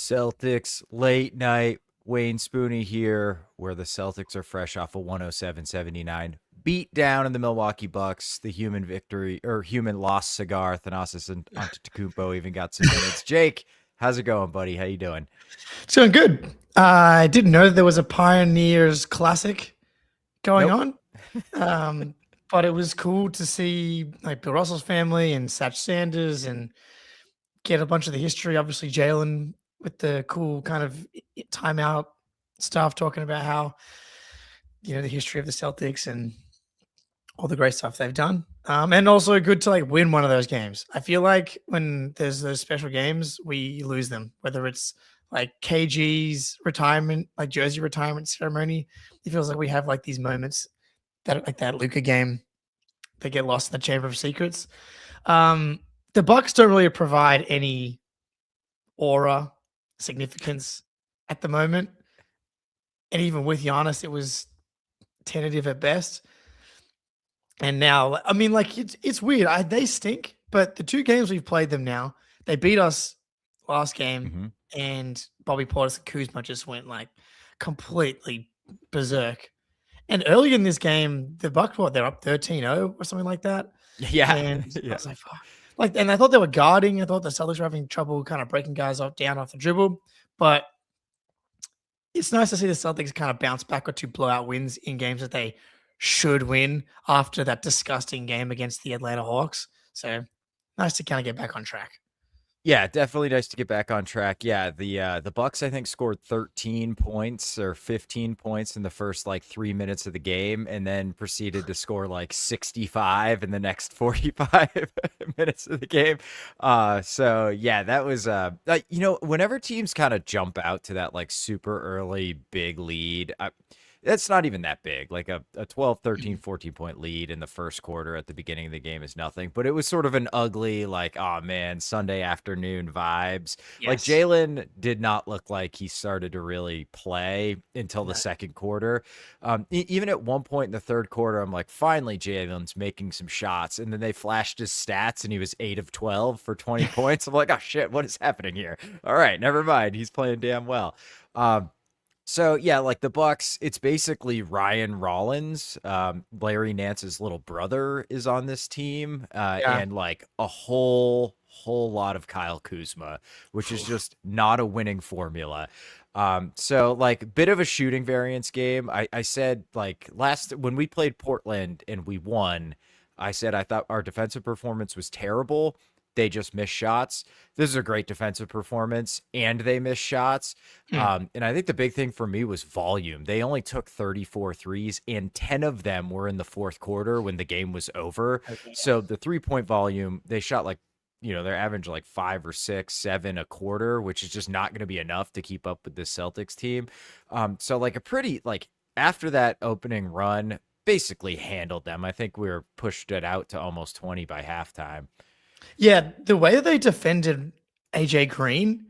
Celtics late night. Wayne Spooney here, where the Celtics are fresh off a 107-79 beat down in the Milwaukee Bucks. The human victory or human lost cigar. Thanasis and Antetokounmpo even got some minutes. Jake, how's it going, buddy? How you doing? It's going good. I didn't know that there was a Pioneers Classic going Nope. on, but it was cool to see like Bill Russell's family and Satch Sanders and get a bunch of the history. Obviously, Jalen with the cool kind of timeout stuff, talking about how the history of the Celtics and all the great stuff they've done. And also good to like win one of those games. I feel like when there's those special games, we lose them, whether it's like KG's retirement, like jersey retirement ceremony. It feels like we have like these moments that like that Luca game that get lost in the Chamber of Secrets. The Bucks don't really provide any aura significance at the moment. And even with Giannis, it was tentative at best. And now, I mean, like it's weird. They stink, but the two games we've played them now, they beat us last game, and Bobby Portis and Kuzma just went like completely berserk. And early in this game, the Bucks, they're up 13-0 or something like that. Yeah. And Yeah. I was like, fuck. Like, and I thought they were guarding. I thought the Celtics were having trouble kind of breaking guys down off the dribble. But it's nice to see the Celtics kind of bounce back or two blowout wins in games that they should win after that disgusting game against the Atlanta Hawks. So nice to kind of get back on track. Yeah, definitely nice to get back on track. Yeah, the Bucks I think scored 13 points or 15 points in the first like 3 minutes of the game, and then proceeded to score like 65 in the next 45 minutes of the game. So yeah, that was whenever teams kind of jump out to that like super early big lead, that's not even that big. Like a 12, 13, 14 point lead in the first quarter at the beginning of the game is nothing. But it was sort of an ugly, like, oh man, Sunday afternoon vibes. Like Yes. Jalen did not look like he started to really play until the second quarter. Even at one point in the third quarter, I'm like, finally Jalen's making some shots. And then they flashed his stats and he was 8 of 12 for 20 points. I'm like, oh shit, what is happening here? All right, never mind. He's playing damn well. So yeah, like the Bucks, it's basically Ryan Rollins. Larry Nance's little brother is on this team, and like a whole lot of Kyle Kuzma, which is just not a winning formula. So like bit of a shooting variance game. I said like when we played Portland and we won, I said I thought our defensive performance was terrible. They just missed shots. This is a great defensive performance, and they missed shots. And I think the big thing for me was volume. They only took 34 threes, and 10 of them were in the fourth quarter when the game was over. Okay. So the 3-point volume, they shot like, they're average like 5 or 6, 7 a quarter, which is just not going to be enough to keep up with the Celtics team. So like a pretty, like after that opening run, basically handled them. I think we were pushed it out to almost 20 by halftime. Yeah, the way that they defended AJ Green,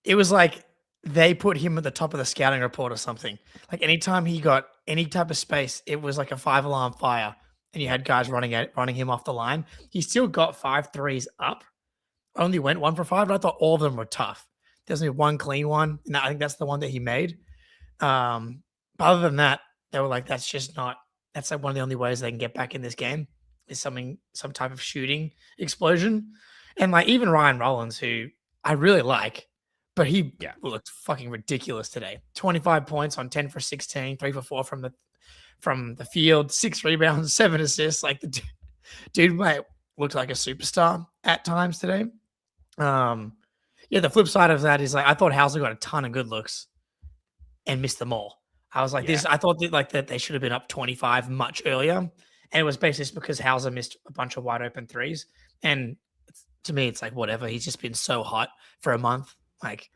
it was like they put him at the top of the scouting report or something. Like anytime he got any type of space, it was like a 5-alarm fire, and you had guys running him off the line. He still got 5 threes up, only went 1 for 5, but I thought all of them were tough. There's only one clean one, and I think that's the one that he made. But other than that, they were like, that's like one of the only ways they can get back in this game. Is some type of shooting explosion. And like even Ryan Rollins, who I really like, but he looked fucking ridiculous today. 25 points on 10 for 16, 3 for 4 from the field, 6 rebounds, 7 assists. Like the dude mate looked like a superstar at times today. The flip side of that is like I thought Hauser got a ton of good looks and missed them all. I was like I thought that they should have been up 25 much earlier. And it was basically because Hauser missed a bunch of wide open threes. And to me, it's like, whatever. He's just been so hot for a month. Like,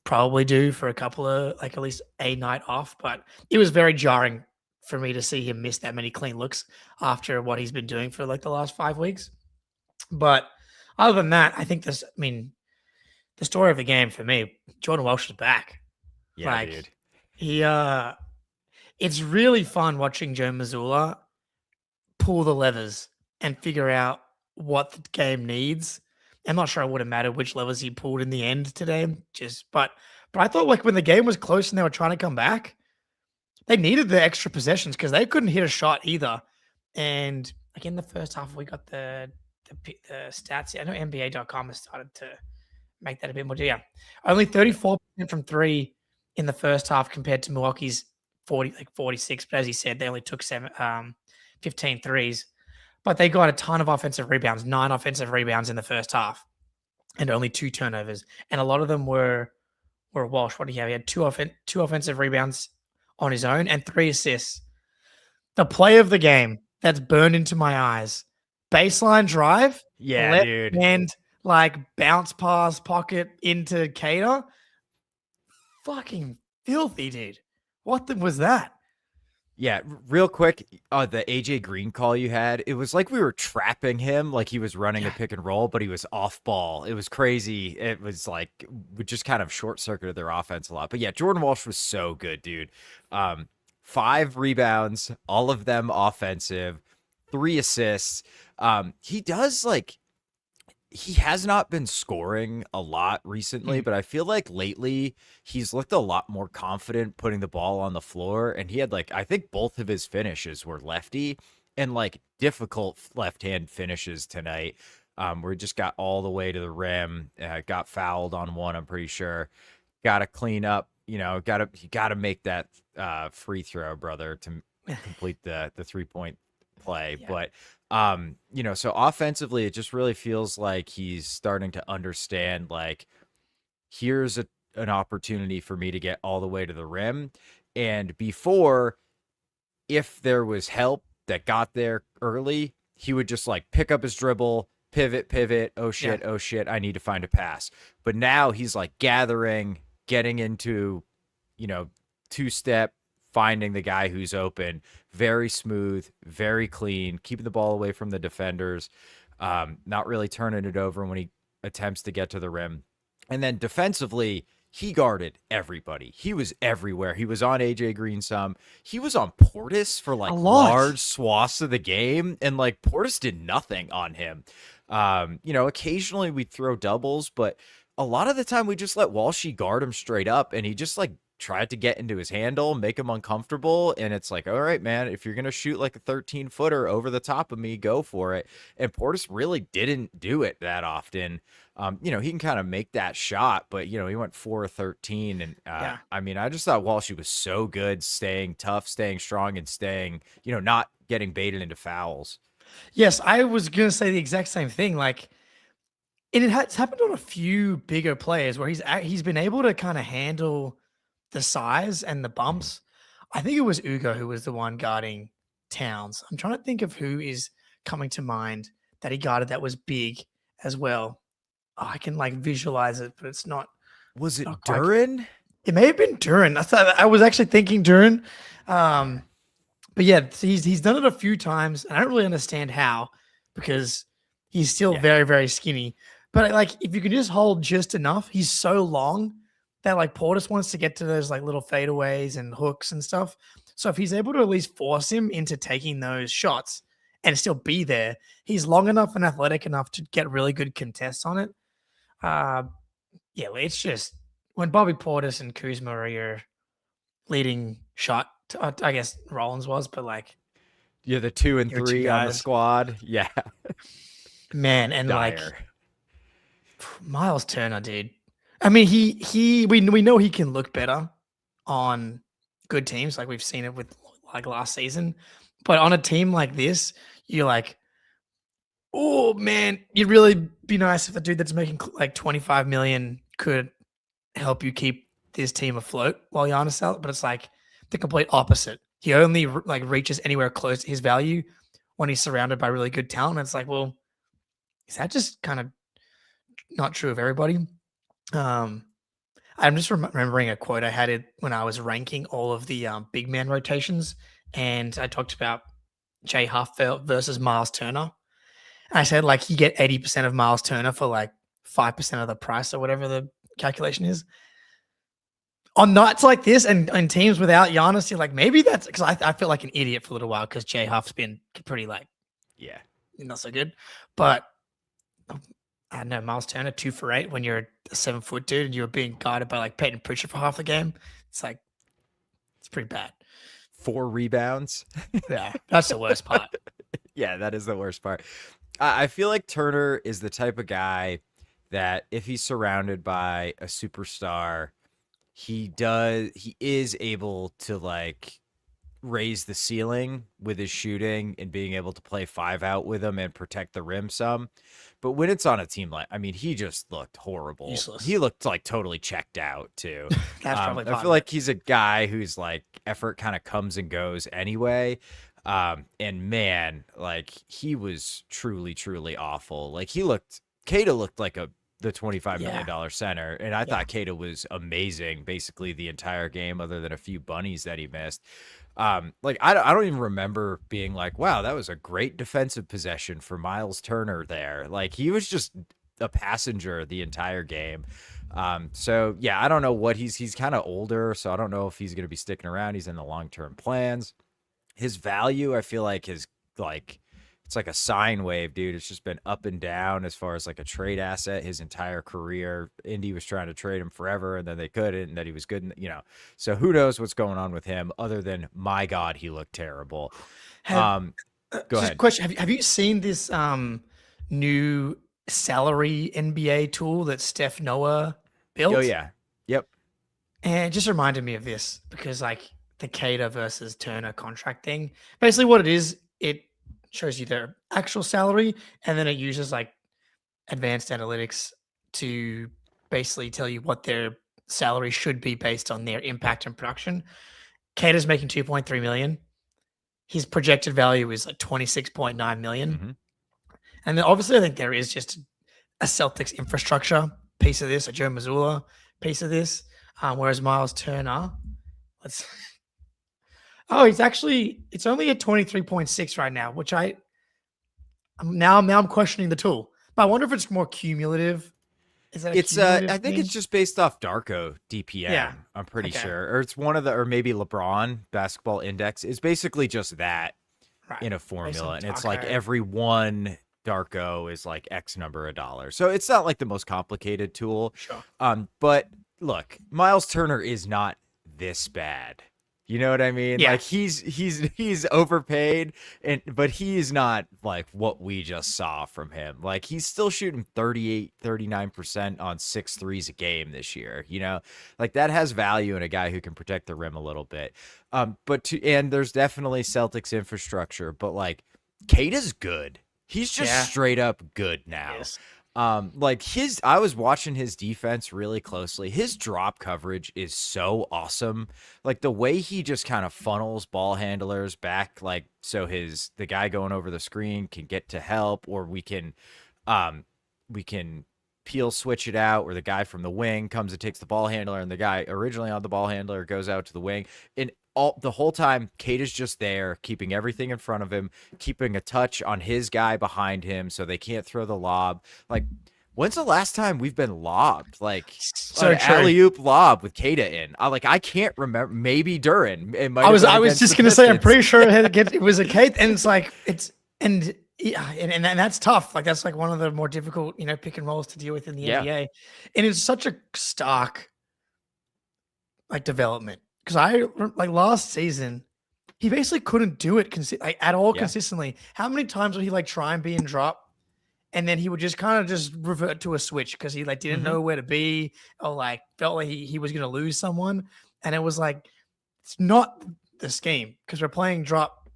probably due for a couple of, like, at least a night off. But it was very jarring for me to see him miss that many clean looks after what he's been doing for, like, the last 5 weeks. But other than that, I think the story of the game for me, Jordan Walsh is back. Yeah, like, dude. It's really fun watching Joe Mazzulla pull the levers and figure out what the game needs I'm not sure it would have mattered which levers he pulled in the end today. But I thought like when the game was close and they were trying to come back, they needed the extra possessions because they couldn't hit a shot either. And like in the first half, we got the stats. I know NBA.com has started to make that a bit more. Yeah, only 34% from three in the first half compared to Milwaukee's 46. But as he said, they only took 15 threes. But they got a ton of offensive rebounds, 9 offensive rebounds in the first half, and only 2 turnovers. And a lot of them were Walsh. What do you have? He had two offensive rebounds on his own and 3 assists. The play of the game that's burned into my eyes. Baseline drive. Yeah, left dude. hand, like bounce pass pocket into Cater. Fucking filthy, dude. What was that? Yeah, real quick, the AJ Green call you had, it was like we were trapping him, like he was running a pick and roll, but he was off ball. It was crazy. It was like we just kind of short circuited their offense a lot. But yeah, Jordan Walsh was so good, dude. 5 rebounds, all of them offensive, 3 assists. He does like he has not been scoring a lot recently, but I feel like lately he's looked a lot more confident putting the ball on the floor. And he had like, I think both of his finishes were lefty and like difficult left-hand finishes tonight. Where he just got all the way to the rim, got fouled on one, I'm pretty sure. Got to clean up, you got to make that free throw, brother, to complete the 3-point play. Yeah. But so offensively, it just really feels like he's starting to understand, like, here's an opportunity for me to get all the way to the rim. And before, if there was help that got there early, he would just like pick up his dribble, pivot. Oh shit, I need to find a pass. But now he's like gathering, getting into, 2-step, finding the guy who's open, very smooth, very clean, keeping the ball away from the defenders, not really turning it over when he attempts to get to the rim. And then defensively, he guarded everybody. He was everywhere. He was on AJ Green some. He was on Portis for like large swaths of the game, and like Portis did nothing on him. Occasionally we'd throw doubles, but a lot of the time we just let Walshy guard him straight up, and he just like tried to get into his handle, make him uncomfortable. And it's like, all right, man, if you're going to shoot like a 13-footer over the top of me, go for it. And Portis really didn't do it that often. He can kind of make that shot, but, he went 4 of 13. And I just thought Walshy was so good, staying tough, staying strong, and staying, not getting baited into fouls. Yes, I was going to say the exact same thing. Like, and it's happened on a few bigger players where he's been able to kind of handle the size and the bumps. I think it was Ugo who was the one guarding Towns. I'm trying to think of who is coming to mind that he guarded that was big as well. Oh, I can like visualize it, but it's not. Was it Duran? It may have been Duran. I was actually thinking Duran. But yeah, he's done it a few times, and I don't really understand how, because he's still very, very skinny. But like, if you can just hold just enough, he's so long that like Portis wants to get to those like little fadeaways and hooks and stuff. So if he's able to at least force him into taking those shots and still be there, he's long enough and athletic enough to get really good contests on it. It's just when Bobby Portis and Kuzma are your leading shot, I guess Rollins was, but like you're the 2 and 3 on the squad. Yeah, man, and dire. Like Miles Turner, dude. I mean, we know he can look better on good teams, like we've seen it with like last season. But on a team like this, you're like, oh man, you'd really be nice if a dude that's making like 25 million could help you keep this team afloat while Giannis out. But it's like the complete opposite. He only like reaches anywhere close to his value when he's surrounded by really good talent. And it's like, well, is that just kind of not true of everybody? I'm just remembering a quote I had it when I was ranking all of the big man rotations, and I talked about Jay Huff versus Miles Turner. And I said like you get 80% of Miles Turner for like 5% of the price or whatever the calculation is. On nights like this and teams without Giannis, you're like, maybe that's because I felt like an idiot for a little while because Jay Huff's been pretty like, not so good. But I don't know, Miles Turner 2 for 8 when you're a 7 foot dude and you're being guided by like Payton Pritchard for half the game. It's like it's pretty bad. 4 rebounds. Yeah, that's the worst part. Yeah, that is the worst part. I feel like Turner is the type of guy that if he's surrounded by a superstar, he is able to like raise the ceiling with his shooting and being able to play 5 out with him and protect the rim some. But when it's on a team like, I mean, he just looked horrible. Useless. He looked like totally checked out too. That's probably I feel like he's a guy whose like effort kind of comes and goes anyway. And man, like he was truly, truly awful. Like Kata looked like the $25 million center. And I thought Kata was amazing basically the entire game, other than a few bunnies that he missed. Like I don't even remember being like, wow, that was a great defensive possession for Miles Turner there. Like he was just a passenger the entire game. So yeah, I don't know what he's kind of older, so I don't know if he's going to be sticking around. He's in the long-term plans. His value, I feel like it's like a sine wave, dude. It's just been up and down as far as like a trade asset his entire career. Indy was trying to trade him forever, and then they couldn't, and that he was good, So who knows what's going on with him other than, my God, he looked terrible. Go ahead. Question: Have you seen this new salary NBA tool that Steph Noah built? Oh yeah, yep. And it just reminded me of this because like the Cater versus Turner contract thing. Basically, what it is, it shows you their actual salary, and then it uses like advanced analytics to basically tell you what their salary should be based on their impact and production. Cater's making 2.3 million. His projected value is like 26.9 million. Mm-hmm. And then obviously I think there is just a Celtics infrastructure piece of this, a Joe Mazzulla piece of this. Whereas Miles Turner, it's only at 23.6 right now, which I'm questioning the tool. But I wonder if it's more cumulative. Is that I think it's just based off Darko DPM. Yeah. I'm pretty sure. Or it's or maybe LeBron basketball index. It's basically just that in a formula. And it's like every one Darko is like X number of dollars. So it's not like the most complicated tool. Sure. But look, Miles Turner is not this bad. You know what I mean? Yeah. Like he's overpaid, but he's not like what we just saw from him. Like he's still shooting 39% on 6 threes a game this year, Like that has value in a guy who can protect the rim a little bit. And there's definitely Celtics infrastructure, but like Kata's good. He's just straight up good now. Yes. I was watching his defense really closely. His drop coverage is so awesome. Like the way he just kind of funnels ball handlers back, like so the guy going over the screen can get to help, or we can peel switch it out where the guy from the wing comes and takes the ball handler, and the guy originally on the ball handler goes out to the wing. And the whole time, Kate is just there, keeping everything in front of him, keeping a touch on his guy behind him so they can't throw the lob. Like, when's the last time we've been lobbed? Like, an alley-oop lob with Kata in? I can't remember. Maybe Duran. I was just going to say, I'm pretty sure it was a Kate, and it's like, and that's tough. Like, that's like one of the more difficult, pick and rolls to deal with in the NBA. And it's such a stark, like, development. Because last season, he basically couldn't do it at all consistently. How many times would he try and be in drop, and then he would just kind of just revert to a switch because he didn't know where to be, or felt like he was going to lose someone, and it was it's not the scheme because we're playing drop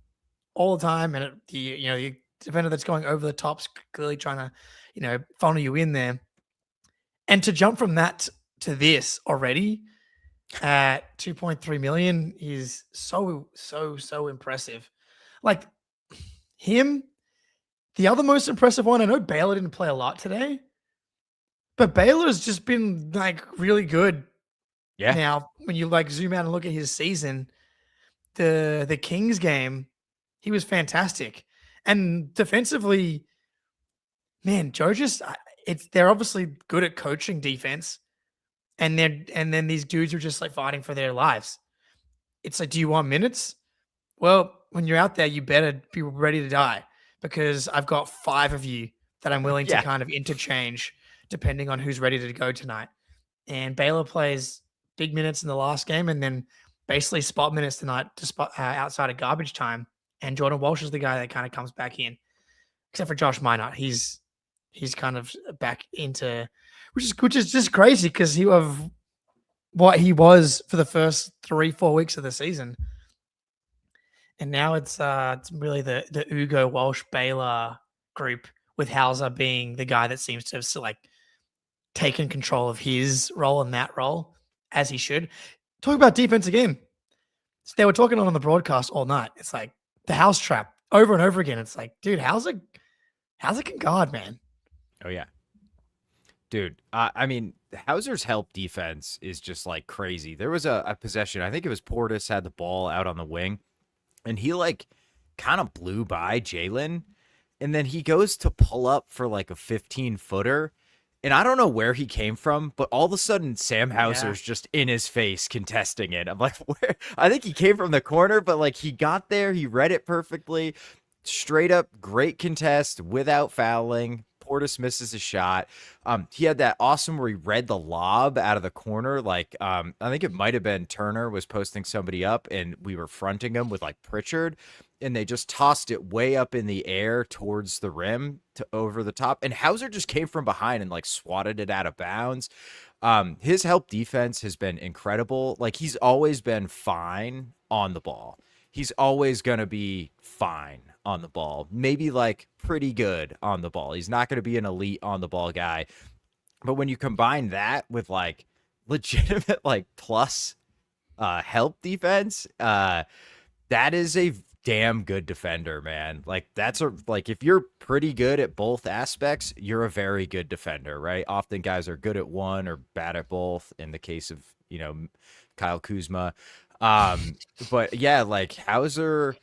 all the time, and the defender that's going over the top's clearly trying to funnel you in there, and to jump from that to this already at 2.3 million is so impressive. Like him, the other most impressive one, I know Baylor didn't play a lot today, but Baylor's just been really good. Yeah. Now, when you zoom out and look at his season, the Kings game, he was fantastic. And defensively, man, they're obviously good at coaching defense. And then these dudes are just fighting for their lives. It's do you want minutes? Well, when you're out there, you better be ready to die because I've got 5 of you that I'm willing to Yeah. kind of interchange depending on who's ready to go tonight. And Baylor plays big minutes in the last game and then basically spot minutes tonight outside of garbage time. And Jordan Walsh is the guy that kind of comes back in, except for Josh Minot. He's kind of back into, which is just crazy because he of what he was for the first 3-4 weeks of the season. And now it's really the Ugo Walsh Baylor group with Hauser being the guy that seems to have taken control of his role in that role as he should. Talk about defense again. So they were talking on the broadcast all night. It's like the house trap over and over again. It's like, dude, Hauser can guard, man. Oh yeah. Dude, I mean, Hauser's help defense is just like crazy. There was a possession, I think it was Portis had the ball out on the wing, and he like kind of blew by Jalen, and then he goes to pull up for like a 15-footer, and I don't know where he came from, but all of a sudden Sam Hauser's just in his face contesting it. I'm like, where? I think he came from the corner, but like he got there, he read it perfectly, straight up great contest without fouling. Portis misses a shot. He had that awesome where he read the lob out of the corner. Like, I think it might have been Turner was posting somebody up and we were fronting him with like Pritchard, and they just tossed it way up in the air towards the rim to over the top. And Hauser just came from behind and like swatted it out of bounds. His help defense has been incredible. Like, he's always been fine on the ball. He's always going to be fine on the ball, maybe like pretty good on the ball. He's not going to be an elite on the ball guy. But when you combine that with like legitimate like plus help defense, that is a damn good defender, man. Like that's like if you're pretty good at both aspects, you're a very good defender, right? Often guys are good at one or bad at both in the case of, Kyle Kuzma. But yeah, like Hauser,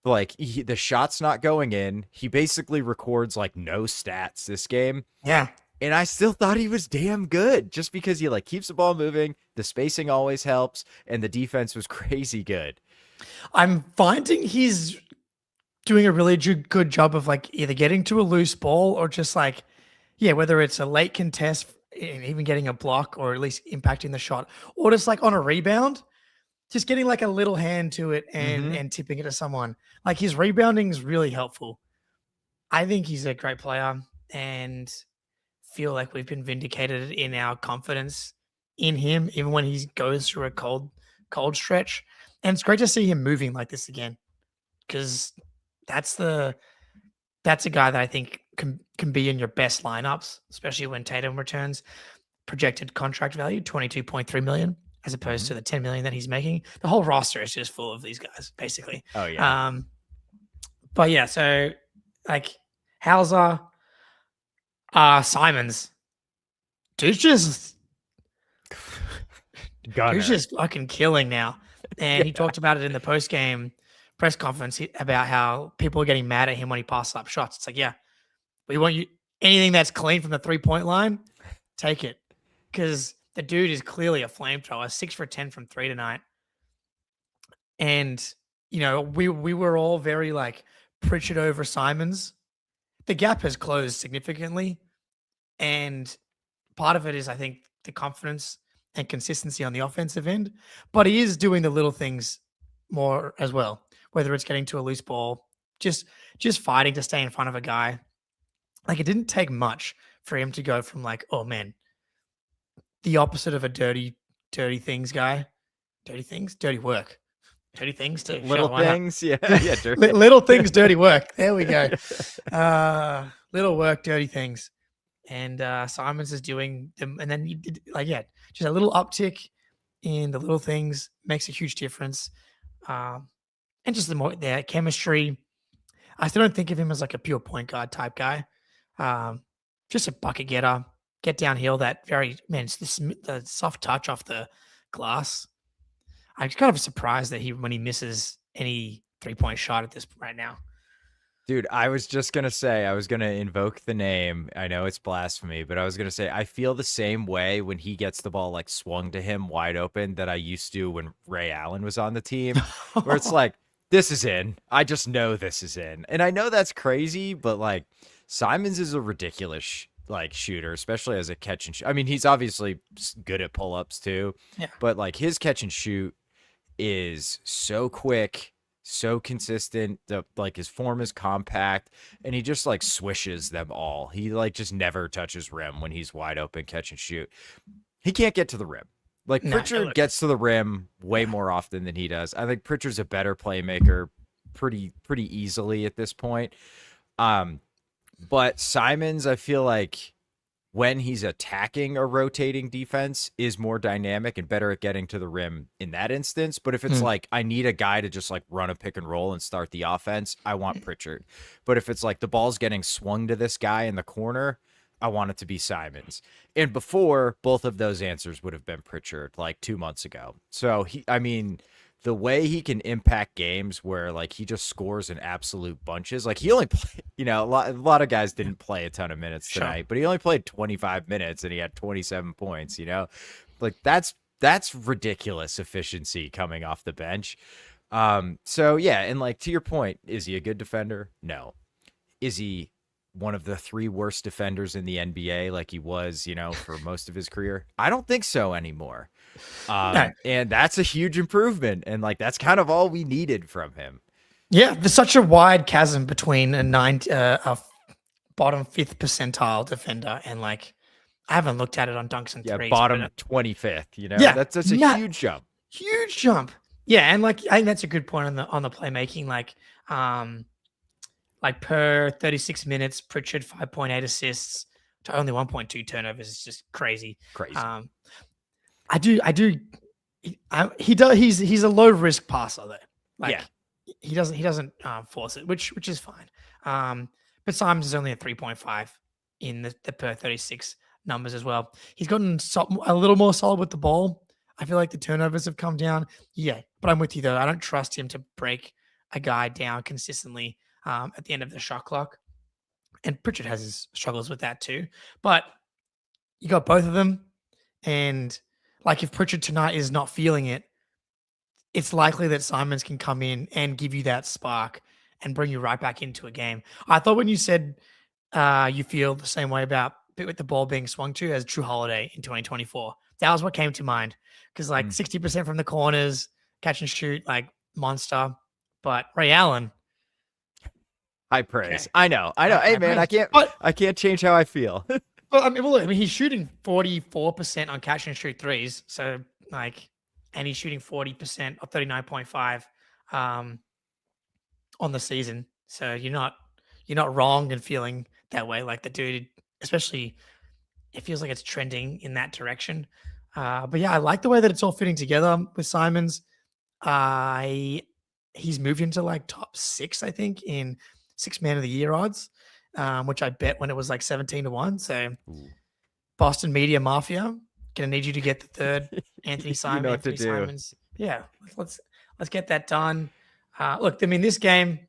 like the shot's not going in. He basically records like no stats this game. Yeah. And I still thought he was damn good just because he like keeps the ball moving. The spacing always helps. And the defense was crazy good. I'm finding he's doing a really good job of like either getting to a loose ball or just like, whether it's a late contest and even getting a block or at least impacting the shot or just like on a rebound, just getting like a little hand to it and tipping it to someone. Like his rebounding is really helpful. I think he's a great player and feel like we've been vindicated in our confidence in him, even when he goes through a cold stretch. And it's great to see him moving like this again, because that's a guy that I think can be in your best lineups, especially when Tatum returns. Projected contract value, $22.3 million, as opposed to the $10 million that he's making. The whole roster is just full of these guys, basically. Oh yeah. But yeah, so like Hauser, Simons, dude's just fucking killing now. And he talked about it in the post-game press conference about how people are getting mad at him when he passes up shots. It's like, yeah, we want you anything that's clean from the 3-point line, take it. Because the dude is clearly a flamethrower, 6 for 10 from 3 tonight. And, we were all very like Pritchard over Simons. The gap has closed significantly. And part of it is, I think, the confidence and consistency on the offensive end. But he is doing the little things more as well, whether it's getting to a loose ball, just fighting to stay in front of a guy. Like, it didn't take much for him to go from like, oh man, the opposite of a dirty things guy. Dirty work. Dirty things to little things. Yeah. Dirty. Little things, dirty work. There we go. Little work, dirty things. And Simons is doing them. And then just a little uptick in the little things makes a huge difference. And just the chemistry. I still don't think of him as like a pure point guard type guy. Just a bucket getter, get downhill. It's the soft touch off the glass. I'm kind of surprised that when he misses any 3-point shot at this right now. Dude, I was just going to say, I was going to invoke the name. I know it's blasphemy, but I was going to say, I feel the same way when he gets the ball like swung to him wide open that I used to when Ray Allen was on the team, where it's like, this is in. I just know this is in. And I know that's crazy, but like Simons is a ridiculous like shooter, especially as a catch and shoot. I mean, he's obviously good at pull-ups too, Yeah. but like his catch and shoot is so quick, so consistent. The like his form is compact, and he just like swishes them all. He like just never touches rim when he's wide open catch and shoot. He can't get to the rim. Like No, Pritchard look, gets to the rim way more often than he does. I think Pritchard's a better playmaker pretty easily at this point. But Simons, I feel like when he's attacking a rotating defense is more dynamic and better at getting to the rim in that instance. But if it's like, I need a guy to just like run a pick and roll and start the offense, I want Pritchard. But if it's like the ball's getting swung to this guy in the corner, I want it to be Simons. And before, both of those answers would have been Pritchard like 2 months ago. So I mean, the way he can impact games where like he just scores in absolute bunches. Like he only play, a lot of guys didn't play a ton of minutes tonight, but he only played 25 minutes and he had 27 points, Like that's ridiculous efficiency coming off the bench. So yeah, and like to your point, is he a good defender? No. Is he one of the 3 worst defenders in the NBA like he was, for most of his career? I don't think so anymore. No. And that's a huge improvement. And like, that's kind of all we needed from him. Yeah, there's such a wide chasm between a bottom 5th percentile defender and like, I haven't looked at it on dunks and threes. Bottom 25th, Yeah, that's a huge jump. Huge jump. Yeah, and like I think that's a good point on the playmaking. Like per 36 minutes, Pritchard 5.8 assists to only 1.2 turnovers is just crazy. Crazy. I do. He does. He's a low risk passer though. Like he doesn't force it, which is fine. But Simons is only a 3.5 in the per 36 numbers as well. He's gotten a little more solid with the ball. I feel like the turnovers have come down. Yeah, but I'm with you though. I don't trust him to break a guy down consistently at the end of the shot clock. And Pritchard has his struggles with that too. But you got both of them. And like if Pritchard tonight is not feeling it, it's likely that Simons can come in and give you that spark and bring you right back into a game. I thought when you said you feel the same way about with the ball being swung to as Drew Holiday in 2024, that was what came to mind. Because like 60% from the corners, catch and shoot, like monster. But Ray Allen, high praise. Okay. I know. Hey man, I can't change how I feel. Well, I mean, he's shooting 44% on catch and shoot threes. So like, and he's shooting 40% or 39.5 on the season. So you're not wrong in feeling that way. Like the dude, especially, it feels like it's trending in that direction. But yeah, I like the way that it's all fitting together with Simons. He's moved into like top 6, I think, in 6 man of the year odds, which I bet when it was like 17-1. So Boston Media Mafia, gonna need you to get the third Anthony Simons. Anthony Simons. Yeah, let's get that done. Look, I mean, this game,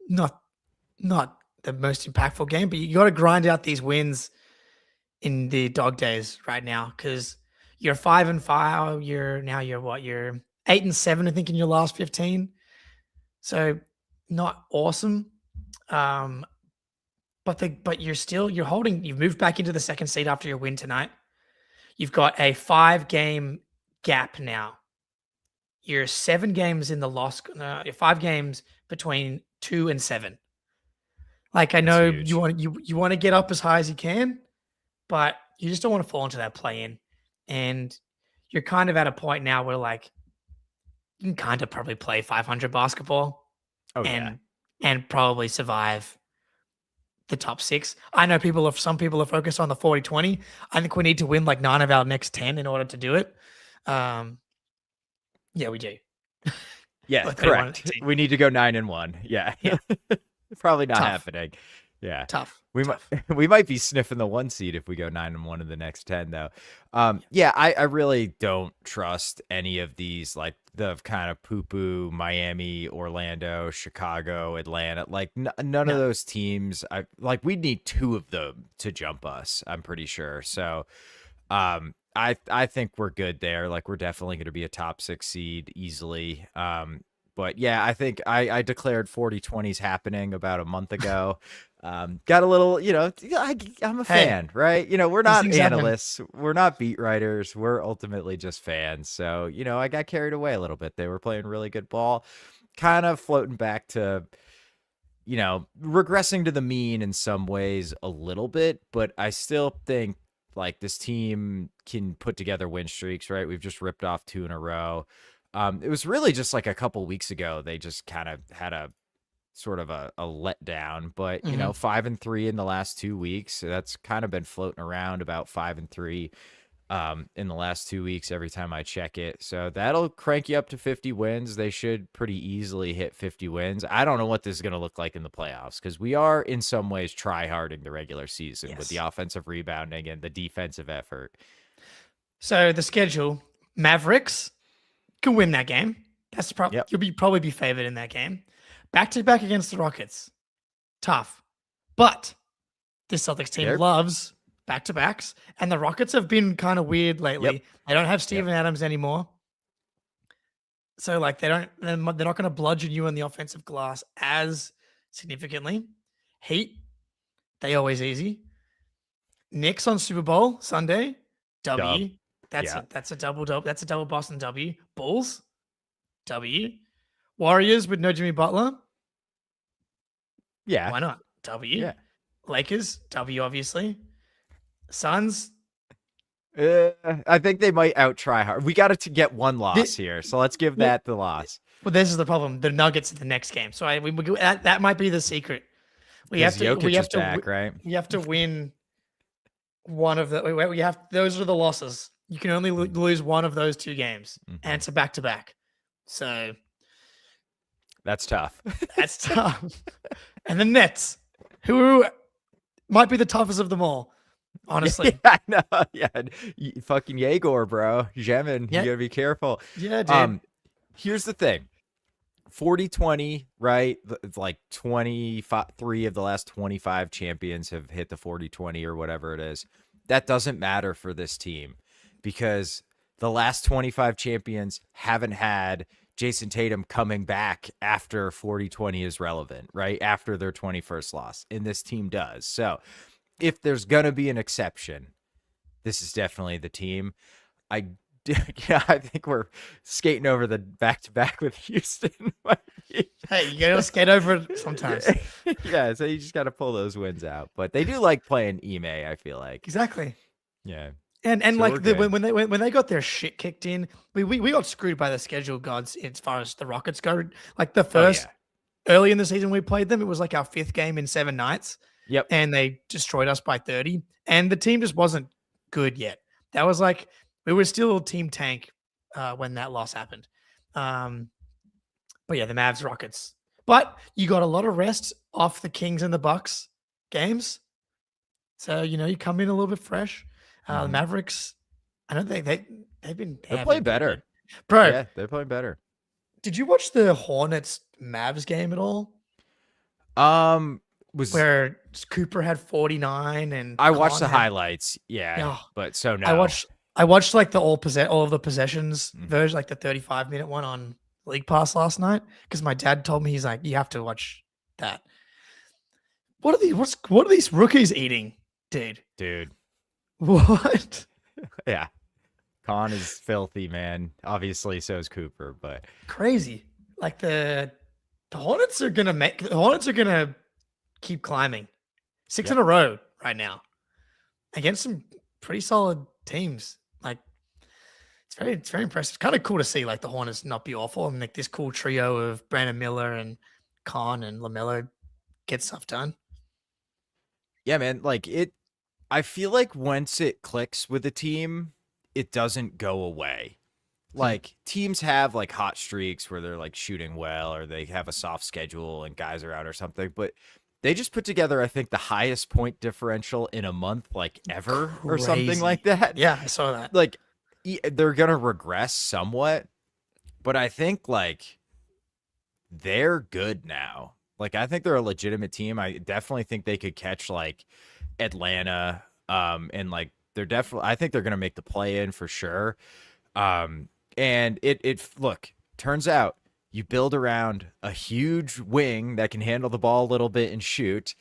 not the most impactful game, but you got to grind out these wins in the dog days right now because you're 5-5. You're 8-7, I think, in your last 15. So not awesome. But you're holding. You've moved back into the second seed after your win tonight. You've got a 5-game gap now. You're 7 games in the loss. You're 5 games between 2 and 7. Like I know you want to get up as high as you can, but you just don't want to fall into that play-in. And you're kind of at a point now where like you can kind of probably play 500 basketball. And probably survive the top 6. I know some people are focused on the 40-20. I think we need to win like 9 of our next 10 in order to do it. Yeah, we do. Yeah, correct. We need to go 9-1. Yeah. Probably not happening. Yeah. Tough. We might be sniffing the 1 seed if we go 9-1 in the next 10 though. Yeah, I really don't trust any of these, like the kind of poo-poo Miami, Orlando, Chicago, Atlanta, like none of those teams. We need 2 of them to jump us, I'm pretty sure. So I think we're good there. Like we're definitely going to be a top 6 seed easily. But yeah, I think I declared 40-20s happening about a month ago. Got a little, I'm a Hey, fan, right? We're these not things happen. analysts. We're not beat writers. We're ultimately just fans. So, I got carried away a little bit. They were playing really good ball, kind of floating back to, regressing to the mean in some ways a little bit, but I still think like this team can put together win streaks, right? We've just ripped off 2 in a row. It was really just like a couple weeks ago. They just kind of had a sort of a letdown, but Mhm. 5-3 in the last 2 weeks. So that's kind of been floating around about 5-3 in the last 2 weeks every time I check it. So that'll crank you up to 50 wins. They should pretty easily hit 50 wins. I don't know what this is going to look like in the playoffs because we are in some ways try-harding the regular season with the Yes. offensive rebounding and the defensive effort. So the schedule, Mavericks can win that game. That's Yep. you'll probably be favored in that game. Back to back against the Rockets. Tough. But this Celtics team They're loves back to backs, and the Rockets have been kind of weird lately. Yep. They don't have Yep. Steven Adams anymore. So like they're not going to bludgeon you on the offensive glass as significantly. Heat, they always easy. Knicks on Super Bowl Sunday, Dub. W. Yeah. That's a double. That's a double Boston W. Bulls, W. Warriors with no Jimmy Butler. Yeah. Why not? W. Yeah. Lakers, W, obviously. Suns. I think they might out try hard. We got to get one loss here, so let's give Well, that the loss. well, this is the problem. The Nuggets in the next game. So that might be the secret. We have to. Jokic We have is to. back, right? We have to win one of the. We have. Those are the losses. You can only lose one of those 2 games, and it's a back to back. So that's tough. that's tough. And the Nets, who might be the toughest of them all, honestly. Yeah, I know. Yeah, fucking Yegor, bro. Jemin, Yeah. you gotta be careful. Yeah, dude. Here's the thing. 40-20, right? It's like 23 of the last 25 champions have hit the 40-20 or whatever it is. That doesn't matter for this team because the last 25 champions haven't had Jayson Tatum coming back after 40-20 is relevant, right? After their 21st loss. And this team does. So if there's going to be an exception, this is definitely the team. I think we're skating over the back-to-back with Houston. Hey, you gotta skate over it sometimes. Yeah, so you just got to pull those wins out. But they do like playing Ime, I feel like. Exactly. Yeah. And So like we're good. when they got their shit kicked in, we got screwed by the schedule gods as far as the Rockets go. Like the Oh, first yeah. early in the season we played them, it was like our 5th game in 7 nights, Yep. and they destroyed us by 30. And the team just wasn't good yet. That was like we were still team tank when that loss happened. But yeah, the Mavs Rockets. But you got a lot of rest off the Kings and the Bucks games. So, you come in a little bit fresh. The Mhm. Mavericks, I don't think they've been They're have playing been pretty better. good. Bro, Yeah, they're playing better. did you watch the Hornets Mavs game at all? Was Where Cooper had 49 and I watched Khan the had highlights, yeah, oh, but so no. I watched like the all of the possessions Mhm. version, like the 35-minute one on League Pass last night because my dad told me, he's like, you have to watch that. What are these rookies eating, dude? Dude. What? Yeah. Khan is filthy, man. Obviously, so is Cooper, but Crazy. Like the Hornets are gonna keep climbing. 6 Yep. in a row right now against some pretty solid teams. Like it's very impressive. Kind of cool to see like the Hornets not be awful and like this cool trio of Brandon Miller and Khan and LaMelo get stuff done. yeah, man, like I feel like once it clicks with a team, it doesn't go away. Like teams have like hot streaks where they're like shooting well or they have a soft schedule and guys are out or something, but they just put together, I think, the highest point differential in a month like ever or something Crazy. like that. Yeah, I saw that. Like they're going to regress somewhat, but I think like they're good now. Like I think they're a legitimate team. I definitely think they could catch like Atlanta and like I think they're going to make the play in for sure. And it look, turns out you build around a huge wing that can handle the ball a little bit and shoot.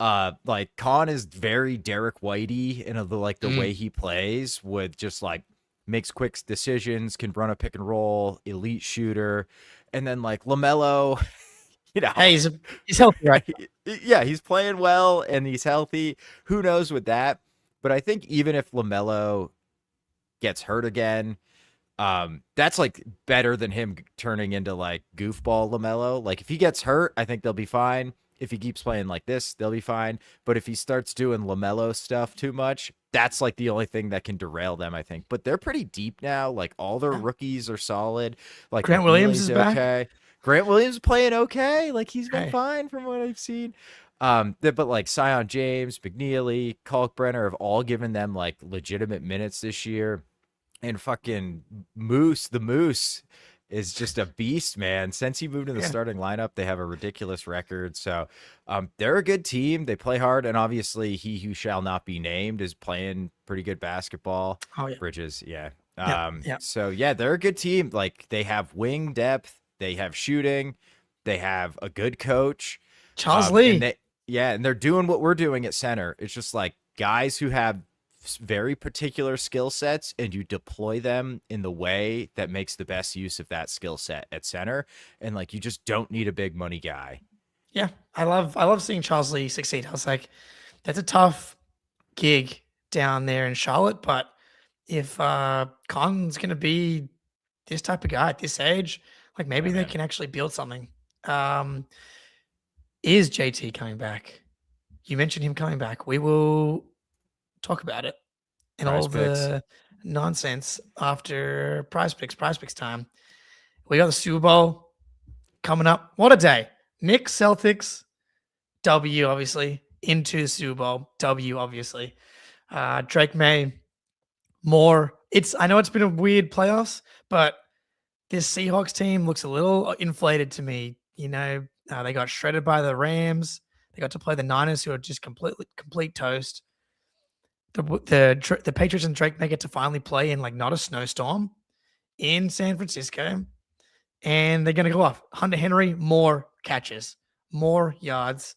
Like Khan is very Derek Whitey in the way he plays, with just like makes quick decisions, can run a pick and roll, elite shooter. And then like LaMelo, you know, Hey, he's healthy, right? yeah, he's playing well and he's healthy. Who knows with that? But I think even if LaMelo gets hurt again, that's like better than him turning into like goofball LaMelo. Like if he gets hurt, I think they'll be fine. If he keeps playing like this, they'll be fine. But if he starts doing LaMelo stuff too much, that's like the only thing that can derail them, I think. But they're pretty deep now. Like all their Yeah. rookies are solid. Like Grant Williams is back. okay. Grant Williams playing okay. Like he's been Hey. fine from what I've seen. But like Sion James, McNeely, Kalkbrenner have all given them like legitimate minutes this year. And fucking the Moose is just a beast, man. Since he moved in the starting lineup, they have a ridiculous record. So they're a good team. They play hard. And obviously, he who shall not be named is playing pretty good basketball. Oh, yeah. Bridges, yeah. Yeah. So, yeah, they're a good team. Like, they have wing depth. They have shooting. They have a good coach. Charles Lee. And they're doing what we're doing at center. It's just like guys who have very particular skill sets, and you deploy them in the way that makes the best use of that skill set at center. And like, you just don't need a big money guy. Yeah. I love seeing Charles Lee succeed. I was like, that's a tough gig down there in Charlotte. But if Con's going to be this type of guy at this age, like maybe they can actually build something. Is JT coming back? You mentioned him coming back. We will talk about it and all the nonsense after PrizePicks time. We got the Super Bowl coming up. What a day. Knicks, Celtics, W, obviously, into the Super Bowl, W, obviously. Drake May, more. I know it's been a weird playoffs, but this Seahawks team looks a little inflated to me. You know, they got shredded by the Rams. They got to play the Niners, who are just complete toast. The Patriots and Drake may get to finally play in like not a snowstorm in San Francisco, and they're going to go off. Hunter Henry, more catches, more yards.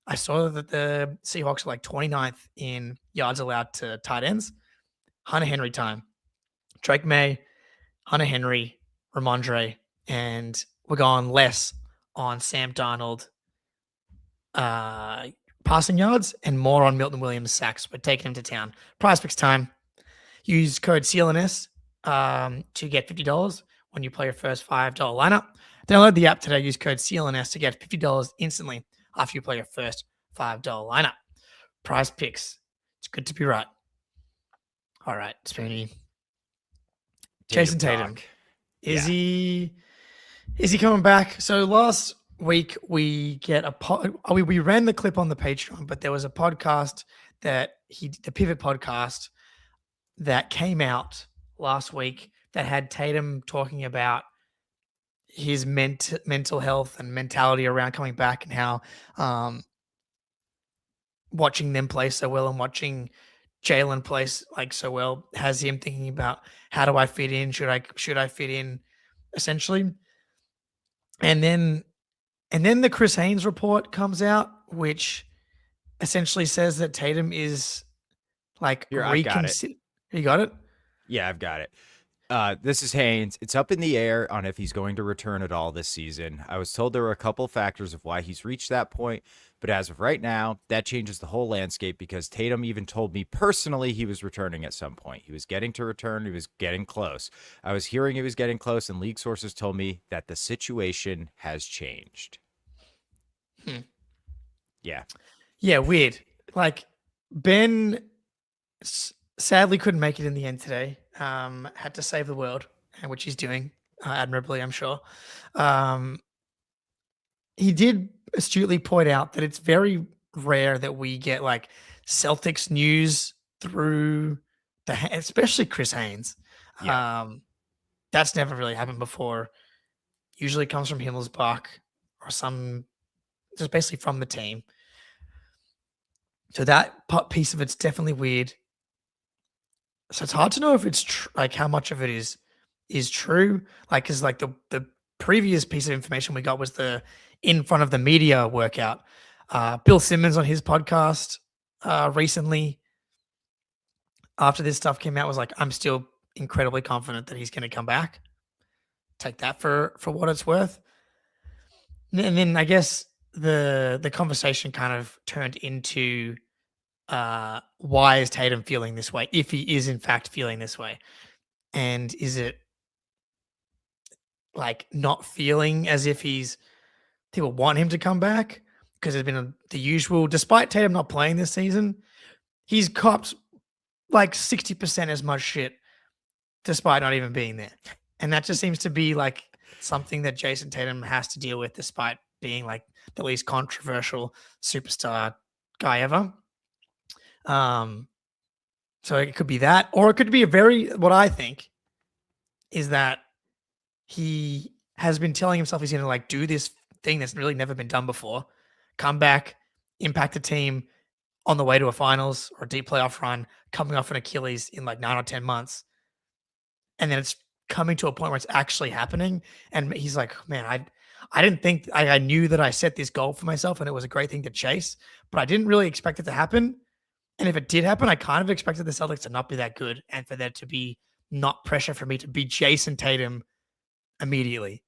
I saw that the Seahawks are like 29th in yards allowed to tight ends. Hunter Henry time. Drake May, Hunter Henry, Ramondre, and we're going less on Sam Darnold passing yards and more on Milton Williams sacks. We're taking him to town. PrizePicks time. Use code CLNS to get $50 when you play your first $5 lineup. Download the app today. Use code CLNS to get $50 instantly after you play your first $5 lineup. PrizePicks. It's good to be right. All right, Spoony. Jayson Tatum. Is he coming back? So last week we we ran the clip on the Patreon, but there was a podcast the Pivot podcast that came out last week that had Tatum talking about his mental health and mentality around coming back, and how watching them play so well and watching Jalen plays like so well has him thinking about, how do I fit in? Should I fit in, essentially? And then the Chris Haynes report comes out, which essentially says that Tatum is like reconsider. You got it? Yeah, I've got it. This is Haynes. It's up in the air on if he's going to return at all this season. I was told there were a couple factors of why he's reached that point, but as of right now, that changes the whole landscape, because Tatum even told me personally he was returning at some point. He was getting to return. He was getting close. I was hearing he was getting close, and league sources told me that the situation has changed. Yeah. Yeah, weird. Like, Ben sadly couldn't make it in the end today. Had to save the world, which he's doing admirably, I'm sure. He did astutely point out that it's very rare that we get like Celtics news through especially Chris Haynes. Yeah. That's never really happened before. Usually comes from Himmelsbach or just basically from the team. So that piece of it's definitely weird. So it's hard to know if it's like how much of it is true. Like, cause like the previous piece of information we got was the in front of the media workout. Bill Simmons on his podcast recently, after this stuff came out, was like, I'm still incredibly confident that he's going to come back. Take that for what it's worth. And then I guess the conversation kind of turned into why is Tatum feeling this way, if he is in fact feeling this way, and is it like not feeling as if people want him to come back because there's been the usual. Despite Tatum not playing this season, he's copped like 60% as much shit despite not even being there, and that just seems to be like something that Jayson Tatum has to deal with, despite being like the least controversial superstar guy ever. So it could be that, or it could be what I think is that he has been telling himself he's going to like do this thing that's really never been done before, come back, impact the team on the way to a finals or a deep playoff run, coming off an Achilles in like 9 or 10 months. And then it's coming to a point where it's actually happening. And he's like, man, I didn't think I knew that I set this goal for myself and it was a great thing to chase, but I didn't really expect it to happen. And if it did happen, I kind of expected the Celtics to not be that good and for there to be not pressure for me to be Jayson Tatum immediately.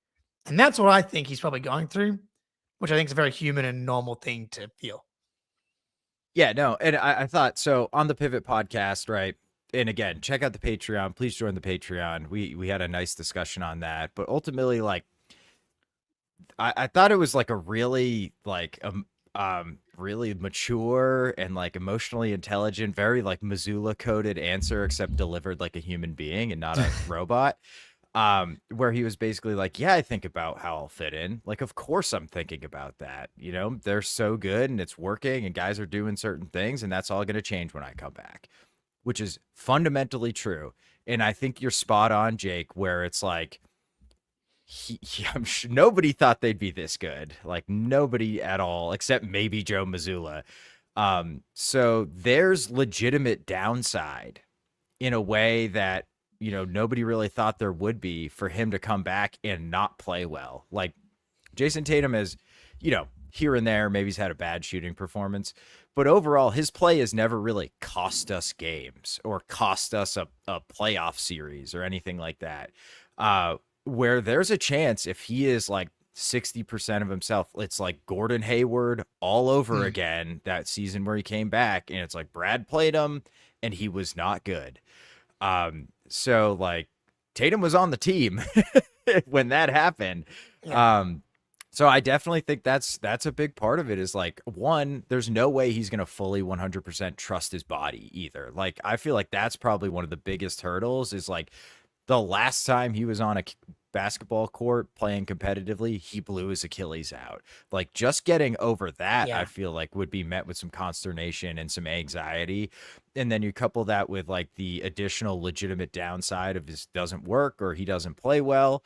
And that's what I think he's probably going through, which I think is a very human and normal thing to feel. Yeah, no. And I thought, so on the Pivot podcast, right? And again, check out the Patreon. Please join the Patreon. We had a nice discussion on that. But ultimately, like, I thought it was like a really really mature and like emotionally intelligent, very like Missoula coded answer, except delivered like a human being and not a robot. Where he was basically like, yeah, I think about how I'll fit in. Like, of course I'm thinking about that. You know, they're so good and it's working and guys are doing certain things and that's all going to change when I come back, which is fundamentally true. And I think you're spot on, Jake, where it's like, I'm sure nobody thought they'd be this good. Like nobody at all, except maybe Joe Missoula. So there's legitimate downside in a way that, you know, nobody really thought there would be for him to come back and not play well. Like Jayson Tatum has, you know, here and there, maybe he's had a bad shooting performance, but overall his play has never really cost us games or cost us a playoff series or anything like that. Where there's a chance if he is like 60% of himself, it's like Gordon Hayward all over again that season where he came back and it's like Brad played him and he was not good. So like Tatum was on the team when that happened. Yeah. So I definitely think that's a big part of it is like, one, there's no way he's going to fully 100% trust his body either. Like, I feel like that's probably one of the biggest hurdles is like the last time he was on a basketball court playing competitively, he blew his Achilles out. Like just getting over that, Yeah. I feel like would be met with some consternation and some anxiety. And then you couple that with like the additional legitimate downside of this doesn't work or he doesn't play well.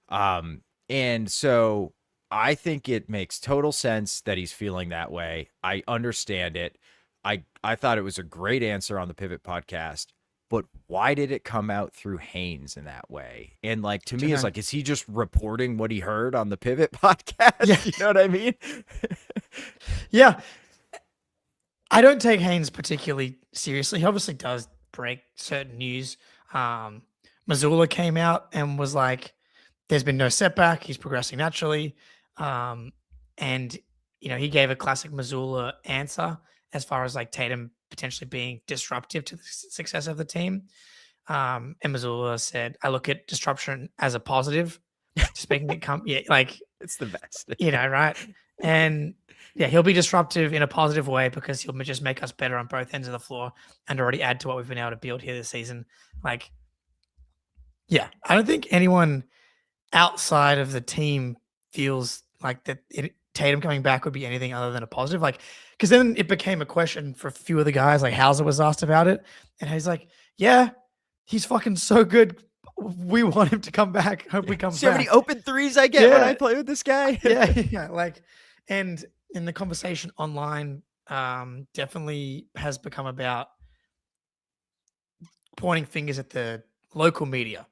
And so I think it makes total sense that he's feeling that way. I understand it. I thought it was a great answer on the Pivot podcast. But why did it come out through Haynes in that way? And like, to me, it's like, is he just reporting what he heard on the Pivot podcast? Yeah. You know what I mean? Yeah. I don't take Haynes particularly seriously. He obviously does break certain news. Missoula came out and was like, there's been no setback. He's progressing naturally. And, you know, he gave a classic Missoula answer as far as like Tatum potentially being disruptive to the success of the team. And Missoula said, I look at disruption as a positive, just making it come. Yeah, like it's the best, you know, right? And yeah, he'll be disruptive in a positive way because he'll just make us better on both ends of the floor and already add to what we've been able to build here this season. Like, yeah, I don't think anyone outside of the team feels like that Tatum coming back would be anything other than a positive. Like, because then it became a question for a few of the guys. Like Hauser was asked about it, and he's like, "Yeah, he's fucking so good. We want him to come back. Hope we come See how back." many open threes I get when I play with this guy? yeah. Like, and in the conversation online, definitely has become about pointing fingers at the local media.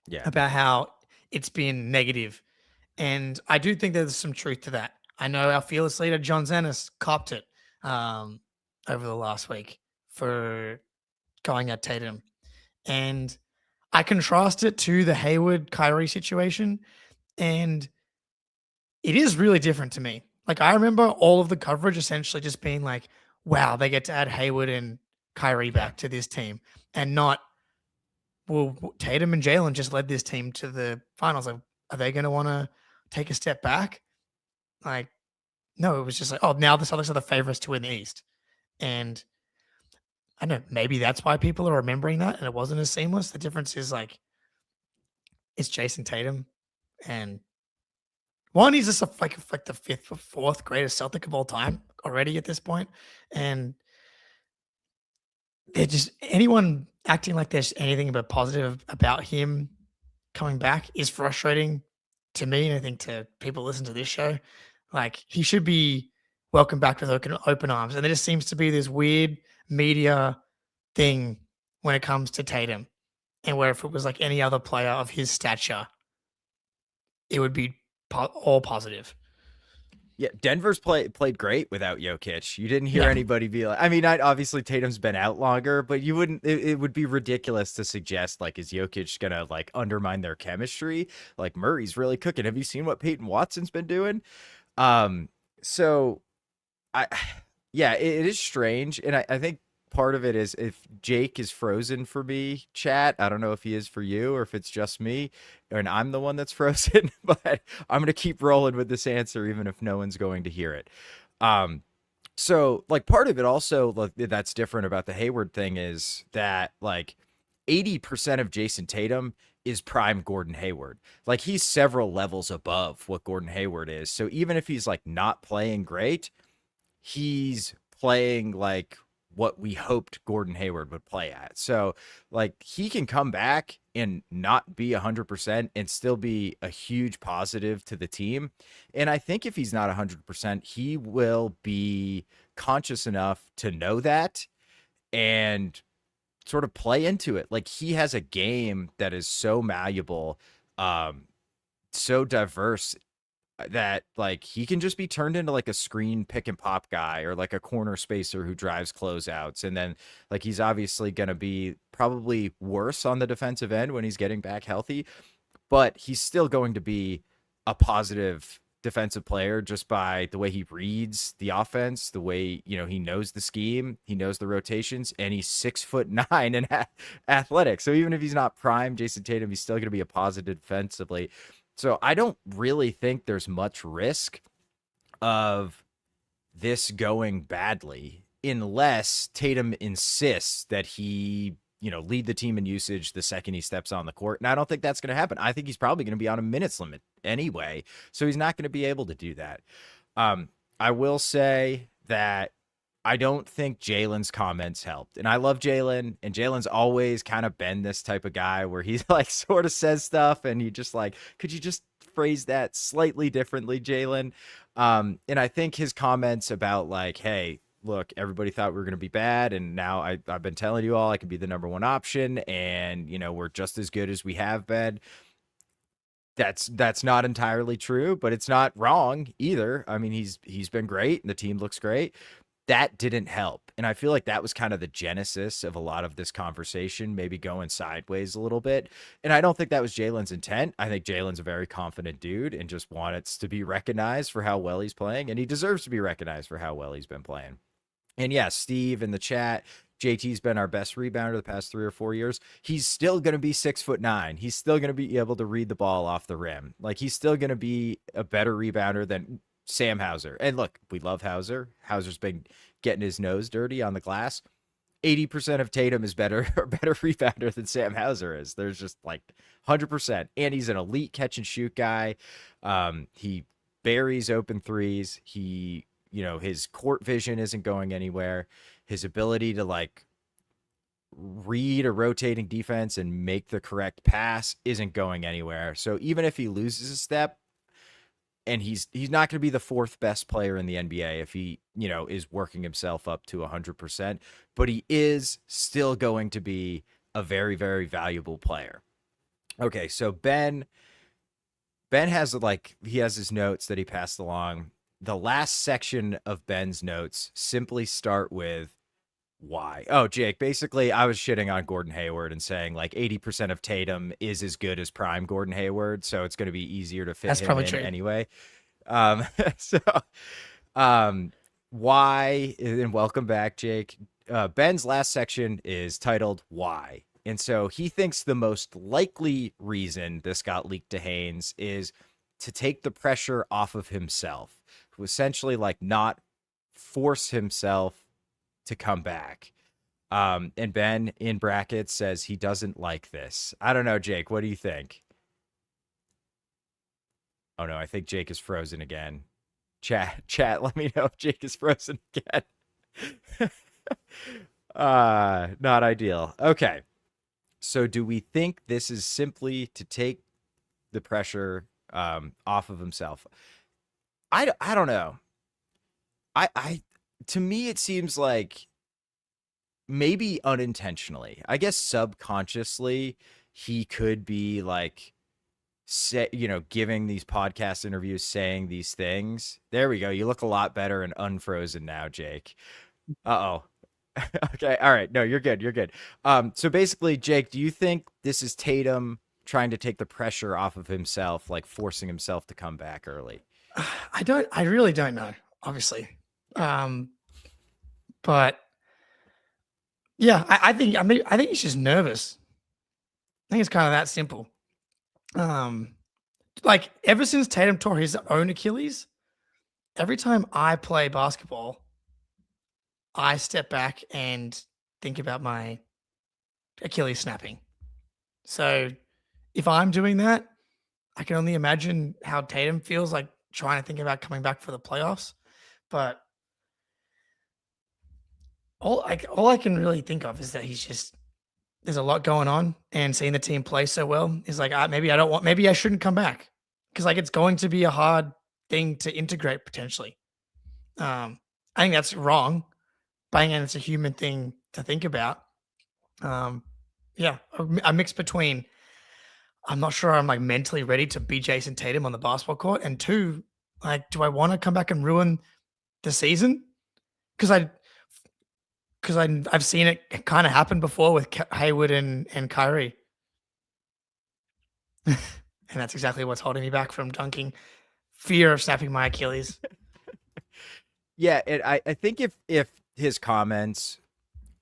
Yeah. About how it's been negative. And I do think there's some truth to that. I know our fearless leader, John Zennis, copped it um, over the last week for going at Tatum. And I contrast it to the Hayward Kyrie situation. And it is really different to me. Like, I remember all of the coverage essentially just being like, wow, they get to add Hayward and Kyrie Yeah. back to this team, and not, well, Tatum and Jalen just led this team to the finals. Like, are they going to want to take a step back? Like, no, it was just like, oh, now the Celtics are the favorites to win the East. And I don't know, maybe that's why people are remembering that and it wasn't as seamless. The difference is like, it's Jason Tatum. And one, he's just like the fifth or fourth greatest Celtic of all time already at this point. And they're just, anyone acting like there's anything but positive about him coming back is frustrating to me, and I think to people listen to this show. Like, he should be welcomed back with open arms. And there just seems to be this weird media thing when it comes to Tatum. And where if it was like any other player of his stature, it would be all positive. Yeah, Denver's played great without Jokic. You didn't hear Yeah. anybody be like, I mean, obviously Tatum's been out longer, but you wouldn't, it would be ridiculous to suggest like, is Jokic gonna like undermine their chemistry? Like Murray's really cooking. Have you seen what Peyton Watson's been doing? So I, yeah, it is strange. And I think part of it is if Jake is frozen for me, chat, I don't know if he is for you or if it's just me and I'm the one that's frozen, but I'm going to keep rolling with this answer, even if no one's going to hear it. So like part of it also like that's different about the Hayward thing is that like 80% of Jayston Tatum is prime Gordon Hayward. Like he's several levels above what Gordon Hayward is. So even if he's like not playing great, he's playing like what we hoped Gordon Hayward would play at. So like he can come back and not be 100% and still be a huge positive to the team. And I think if he's not 100%, he will be conscious enough to know that and sort of play into it. Like he has a game that is so malleable, so diverse that like he can just be turned into like a screen pick and pop guy or like a corner spacer who drives closeouts. And then like he's obviously going to be probably worse on the defensive end when he's getting back healthy, but he's still going to be a positive defensive player just by the way he reads the offense, the way, you know, he knows the scheme, he knows the rotations, and he's 6'9" and athletic. So even if he's not prime Jason Tatum, he's still going to be a positive defensively. So I don't really think there's much risk of this going badly unless Tatum insists that he, you know, lead the team in usage the second he steps on the court. And I don't think that's going to happen. I think he's probably going to be on a minutes limit anyway. So he's not going to be able to do that. I will say that I don't think Jalen's comments helped. And I love Jalen, and Jalen's always kind of been this type of guy where he's like sort of says stuff and you just like, could you just phrase that slightly differently, Jalen? And I think his comments about like, hey, look, everybody thought we were going to be bad, and now I've been telling you all I can be the number one option, and you know we're just as good as we have been. That's not entirely true, but it's not wrong either. I mean, he's been great, and the team looks great. That didn't help, and I feel like that was kind of the genesis of a lot of this conversation, maybe going sideways a little bit. And I don't think that was Jalen's intent. I think Jalen's a very confident dude and just wants to be recognized for how well he's playing, and he deserves to be recognized for how well he's been playing. And yeah, Steve in the chat, JT's been our best rebounder the past 3 or 4 years. He's still going to be 6'9". He's still going to be able to read the ball off the rim. Like he's still going to be a better rebounder than Sam Hauser. And look, we love Hauser. Hauser's been getting his nose dirty on the glass. 80% of Tatum is better rebounder than Sam Hauser is. There's just like 100%. And he's an elite catch and shoot guy. He buries open threes. He, you know, his court vision isn't going anywhere. His ability to like read a rotating defense and make the correct pass isn't going anywhere. So even if he loses a step, and he's not going to be the fourth best player in the NBA if he, you know, is working himself up to 100%, but he is still going to be a very, very valuable player. Okay, so Ben has like, he has his notes that he passed along. the last section of Ben's notes simply start with why. Oh, Jake, basically I was shitting on Gordon Hayward and saying like 80% of Tatum is as good as prime Gordon Hayward, so it's going to be easier to fit That's him probably in true. anyway. So um why, and welcome back, Jake. Ben's last section is titled why. And so he thinks the most likely reason this got leaked to Haynes is to take the pressure off of himself, to essentially like not force himself to come back. And Ben in brackets says he doesn't like this. I don't know, Jake. What do you think? Oh no, I think Jake is frozen again. Chat, let me know if Jake is frozen again. Not ideal. Okay. So do we think this is simply to take the pressure off of himself? I don't know. I to me it seems like maybe unintentionally. I guess subconsciously he could be like giving these podcast interviews saying these things. There we go. You look a lot better and unfrozen now, Jake. Uh-oh. Okay. All right. No, you're good. You're good. So basically, Jake, do you think this is Tatum trying to take the pressure off of himself, like forcing himself to come back early? I really don't know, obviously. But yeah, I think he's just nervous. I think it's kind of that simple. Like ever since Tatum tore his own Achilles, every time I play basketball, I step back and think about my Achilles snapping. So if I'm doing that, I can only imagine how Tatum feels like trying to think about coming back for the playoffs. But all I can really think of is that there's a lot going on, and seeing the team play so well is like maybe I shouldn't come back because like it's going to be a hard thing to integrate potentially. I think that's wrong, but again, it's a human thing to think about. Yeah, a mix between I'm not sure I'm like mentally ready to be Jayston Tatum on the basketball court, and two, like, do I want to come back and ruin the season? Because I've seen it kind of happen before with Hayward and Kyrie, and that's exactly what's holding me back from dunking. Fear of snapping my Achilles. Yeah, I think if his comments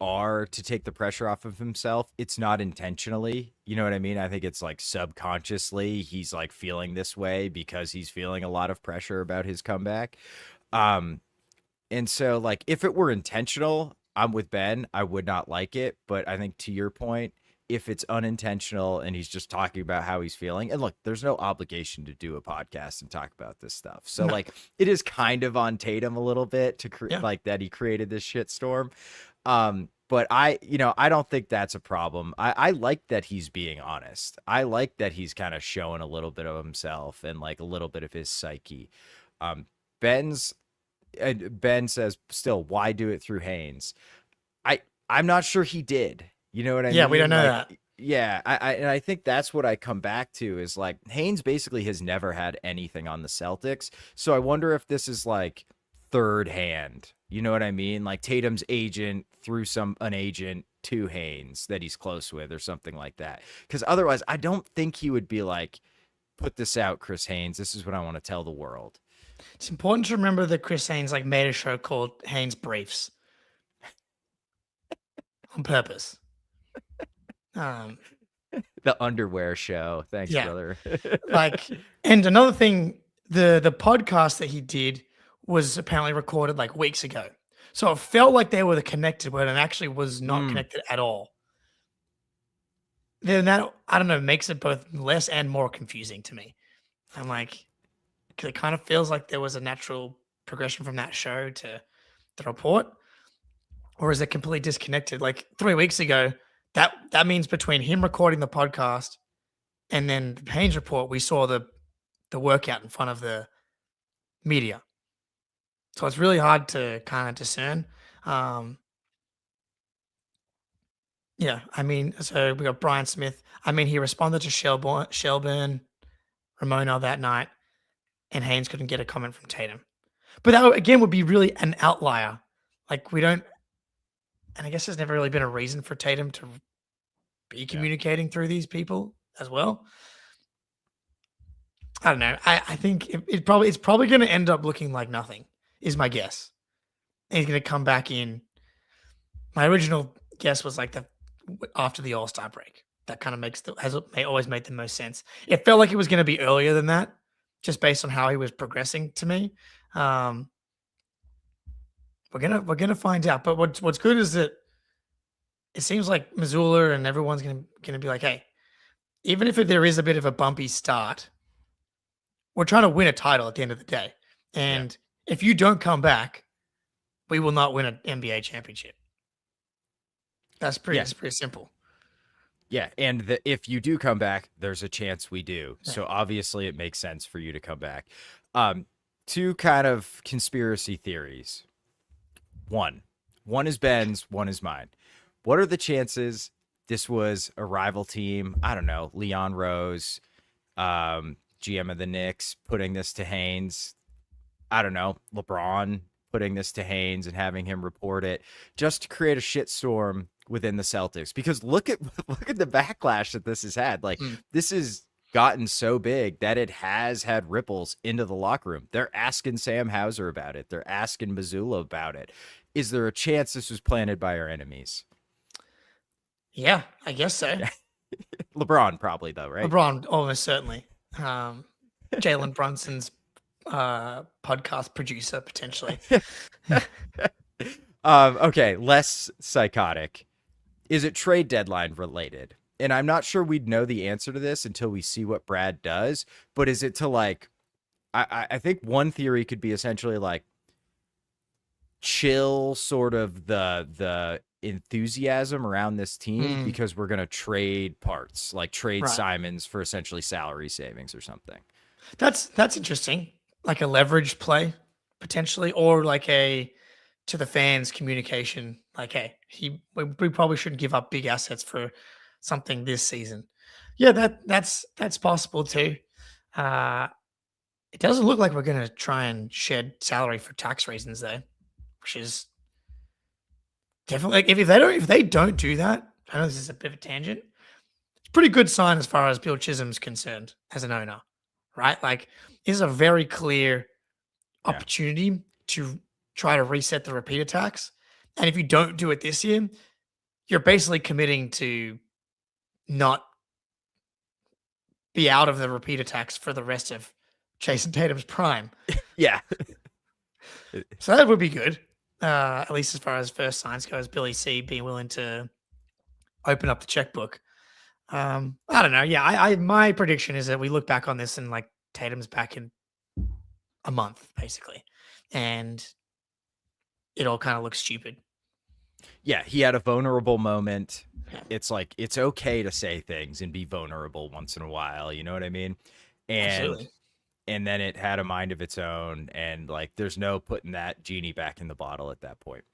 are to take the pressure off of himself, it's not intentionally. You know what I mean? I think it's like subconsciously he's like feeling this way because he's feeling a lot of pressure about his comeback. And so like if it were intentional, I'm with Ben. I would not like it, but I think to your point, if it's unintentional and he's just talking about how he's feeling, and look, there's no obligation to do a podcast and talk about this stuff. So No. like it is kind of on Tatum a little bit to Yeah. like that he created this shitstorm. But I don't think that's a problem. I like that he's being honest. I like that he's kind of showing a little bit of himself and like a little bit of his psyche. Um, Ben's Ben says still, why do it through Haynes? I'm not sure he did. You know what I mean? Yeah, we don't know like, that. Yeah, and I think that's what I come back to is like Haynes basically has never had anything on the Celtics. So I wonder if this is like third hand. You know what I mean? Like Tatum's agent through an agent to Haynes that he's close with or something like that. Because otherwise, I don't think he would be like, put this out, Chris Haynes. This is what I want to tell the world. It's important to remember that Chris Haynes like made a show called Haynes Briefs on purpose. The underwear show. Thanks, Yeah. brother. Like, and another thing, the podcast that he did was apparently recorded like weeks ago. So it felt like they were connected, but it actually was not connected at all. Then that, I don't know, makes it both less and more confusing to me. I'm like, because it kind of feels like there was a natural progression from that show to the report, or is it completely disconnected? Like 3 weeks ago, that means between him recording the podcast and then the Haynes report, we saw the workout in front of the media. So it's really hard to kind of discern. Yeah, I mean, so we got Brian Smith. I mean, he responded to Shelburne, Ramona that night, and Haynes couldn't get a comment from Tatum. But that again would be really an outlier. Like we don't, and I guess there's never really been a reason for Tatum to be Yeah. communicating through these people as well. I don't know. I think it's probably going to end up looking like nothing. Is my guess. And he's going to come back in. My original guess was like the after the All Star break. That kind of may always made the most sense. It felt like it was going to be earlier than that, just based on how he was progressing to me. Um, we're gonna find out. But what's good is that it seems like Missoula and everyone's gonna be like, hey, even if there is a bit of a bumpy start, we're trying to win a title at the end of the day. Yeah. And if you don't come back, we will not win an NBA championship. That's pretty simple. Yeah, and if you do come back, there's a chance we do. So obviously, it makes sense for you to come back. Two kind of conspiracy theories. One is Ben's, one is mine. What are the chances this was a rival team? I don't know, Leon Rose, GM of the Knicks, putting this to Haynes. I don't know, LeBron putting this to Haynes and having him report it just to create a shitstorm within the Celtics. Because look at the backlash that this has had. Like this has gotten so big that it has had ripples into the locker room. They're asking Sam Hauser about it. They're asking Missoula about it. Is there a chance this was planted by our enemies? Yeah, I guess so. LeBron probably though, right? LeBron almost certainly. Jalen Brunson's podcast producer potentially. Okay, less psychotic. Is it trade deadline related? And I'm not sure we'd know the answer to this until we see what Brad does. But is it to like, I think one theory could be essentially like chill sort of the enthusiasm around this team because we're gonna trade parts, like trade Simons for essentially salary savings or something. That's interesting. Like a leveraged play potentially, or like a to the fans communication. Like, hey, we probably shouldn't give up big assets for something this season. Yeah, that's possible too. It doesn't look like we're gonna try and shed salary for tax reasons though, which is definitely like if they don't do that, I know this is a bit of a tangent. It's a pretty good sign as far as Bill Chisholm's concerned as an owner, right? Like, this is a very clear opportunity to try to reset the repeater tax. And if you don't do it this year, you're basically committing to not be out of the repeater tax for the rest of Jayson Tatum's prime. Yeah. So that would be good. At least as far as first signs goes, Billy C being willing to open up the checkbook. I don't know. Yeah, I my prediction is that we look back on this and like Tatum's back in a month, basically. And it all kind of looks stupid. Yeah, he had a vulnerable moment. It's like it's okay to say things and be vulnerable once in a while, you know what I mean? Absolutely. And then it had a mind of its own, and like there's no putting that genie back in the bottle at that point.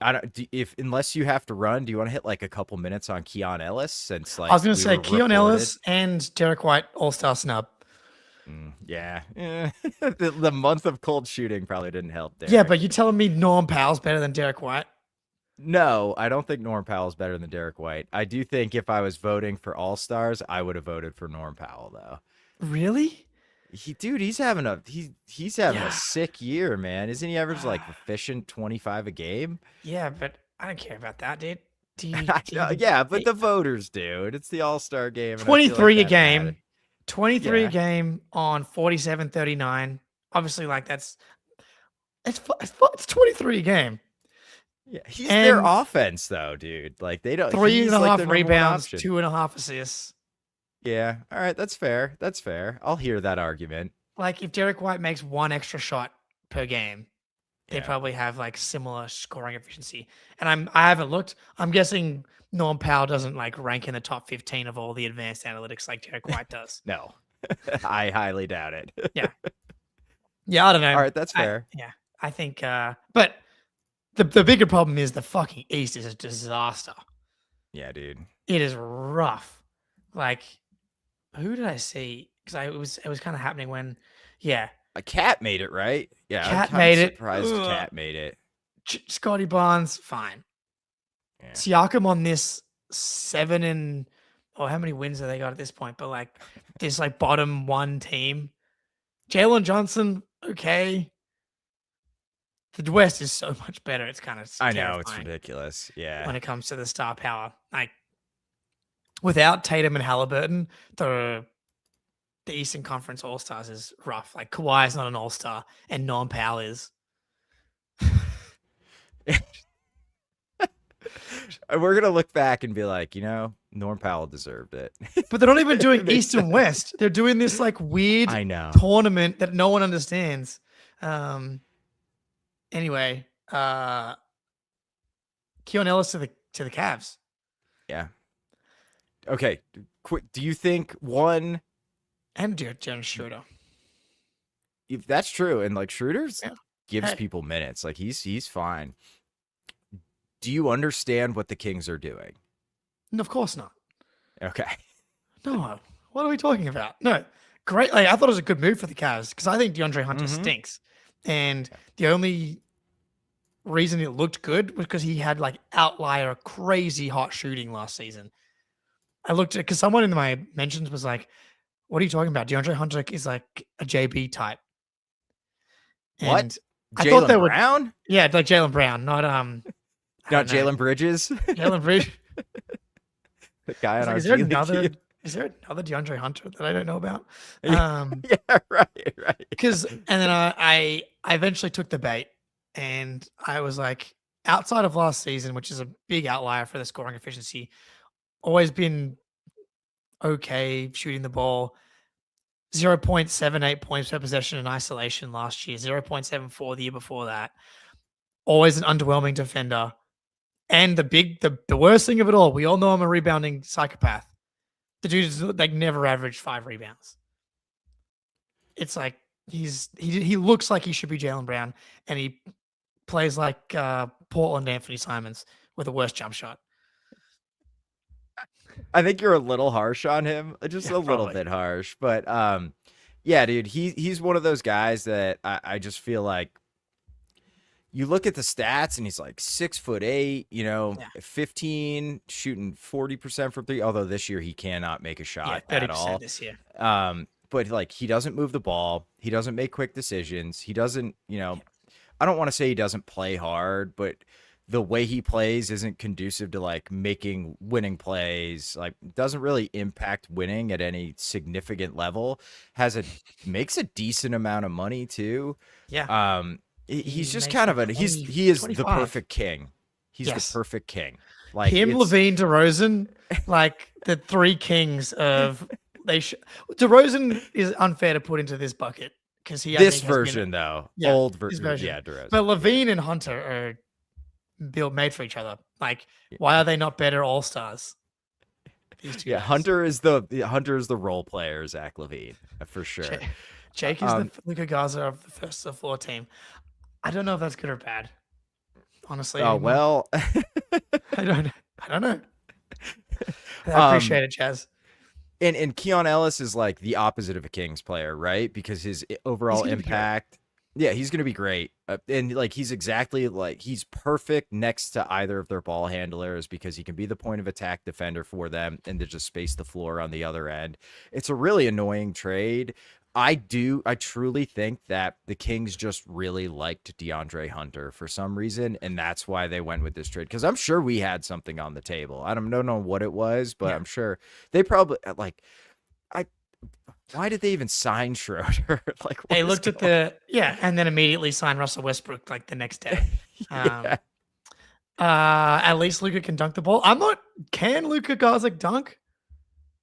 I don't unless you have to run, do you want to hit like a couple minutes on Keon Ellis since like I was going to say Keon Ellis and Derek White All-Star snub. Yeah. The month of cold shooting probably didn't help there. Yeah, but you telling me Norm Powell's better than Derek White? No, I don't think Norm Powell's better than Derek White. I do think if I was voting for All-Stars, I would have voted for Norm Powell though. Really? He's having a sick year, man. Isn't he average like efficient 25 a game? Yeah, but I don't care about that, dude. Yeah, but the voters do. It's the All-Star game. 23 a game. Mattered. 23 a game on 47-39. Obviously, like it's 23 a game. Yeah, he's their offense though, dude. Like they don't 3.5 rebounds, 2.5 assists. Yeah. All right. That's fair. I'll hear that argument. Like if Derek White makes one extra shot per game, they probably have like similar scoring efficiency. And I haven't looked. I'm guessing Norm Powell doesn't like rank in the top 15 of all the advanced analytics like Derek White does. No, I highly doubt it. Yeah. I don't know. All right. That's fair. I think, but the bigger problem is the fucking East is a disaster. Yeah, dude. It is rough. Like, who did I see? Because it was kind of happening when, A Cat made it, right? Yeah, I'm Cat kind of made it. surprised Cat made it. Scotty Barnes, fine. Yeah. Siakam on this 7 and how many wins have they got at this point? But like this like bottom one team. Jalen Johnson, okay. The West is so much better. It's kind of I know, it's terrifying ridiculous. Yeah. when it comes to the star power. Like without Tatum and Halliburton, the Eastern Conference All Stars is rough. Like Kawhi is not an All Star, and Norm Powell is. We're gonna look back and be like, Norm Powell deserved it. But they're not even doing East and West. They're doing this like weird I know. tournament that no one understands. Anyway, Keon Ellis to the Cavs. Yeah. Okay. Quick. Do you think one? And Jaron Schroeder. If that's true, and like Schroeder's gives Hey. people minutes, like he's fine. Do you understand what the Kings are doing? No, of course not. Okay. No. What are we talking about? No. Great. Like I thought it was a good move for the Cavs because I think DeAndre Hunter stinks. And the only reason it looked good was because he had like outlier crazy hot shooting last season. I looked at because someone in my mentions was like, "What are you talking about? DeAndre Hunter is like a JB type." What? And I thought they would. Brown? Yeah, like Jaylen Brown, not Not Jalen Bridges. Jalen Bridges. The guy on our Is there G League another? team. Is there another DeAndre Hunter that I don't know about? Yeah, right. Because and then I eventually took the bait, and I was like, outside of last season, which is a big outlier for the scoring efficiency, always been okay shooting the ball. 0.78 points per possession in isolation last year, 0.74 the year before that. Always an underwhelming defender. And the worst thing of it all, we all know I'm a rebounding psychopath. The dude is like never averaged 5 rebounds. It's like he looks like he should be Jaylen Brown, and he plays like Portland Anthony Simons with a worse jump shot. I think you're a little harsh on him, just a little bit harsh. But yeah, dude, he's one of those guys that I just feel like you look at the stats and he's like 6'8", 15, shooting 40% from three. Although this year he cannot make a shot at all. This year. But like he doesn't move the ball, he doesn't make quick decisions, he doesn't, I don't want to say he doesn't play hard, but the way he plays isn't conducive to like making winning plays, like doesn't really impact winning at any significant level. Makes a decent amount of money too. Yeah. He's just kind of he is 25. The perfect king. He's the perfect king. Like him, Levine, DeRozan, like the 3 kings of DeRozan is unfair to put into this bucket because this version though, old version, DeRozan. But Levine and Hunter are made for each other. Like, why are they not better all stars? These two guys. Hunter is the role player, Zach LaVine, for sure. Jake is the Luka Garza of the first of the floor team. I don't know if that's good or bad. Honestly. Oh well. I don't know. I appreciate it, Chaz. And Keon Ellis is like the opposite of a Kings player, right? Because his overall impact. Yeah, he's going to be great. And like he's exactly like he's perfect next to either of their ball handlers because he can be the point of attack defender for them and to just space the floor on the other end. It's a really annoying trade. I truly think that the Kings just really liked DeAndre Hunter for some reason, and that's why they went with this trade. Because I'm sure we had something on the table. I don't know what it was, but I'm sure they probably like. Why did they even sign Schroeder? Like they looked at and then immediately signed Russell Westbrook like the next day. At least Luka can dunk the ball. Can Luka Garza dunk?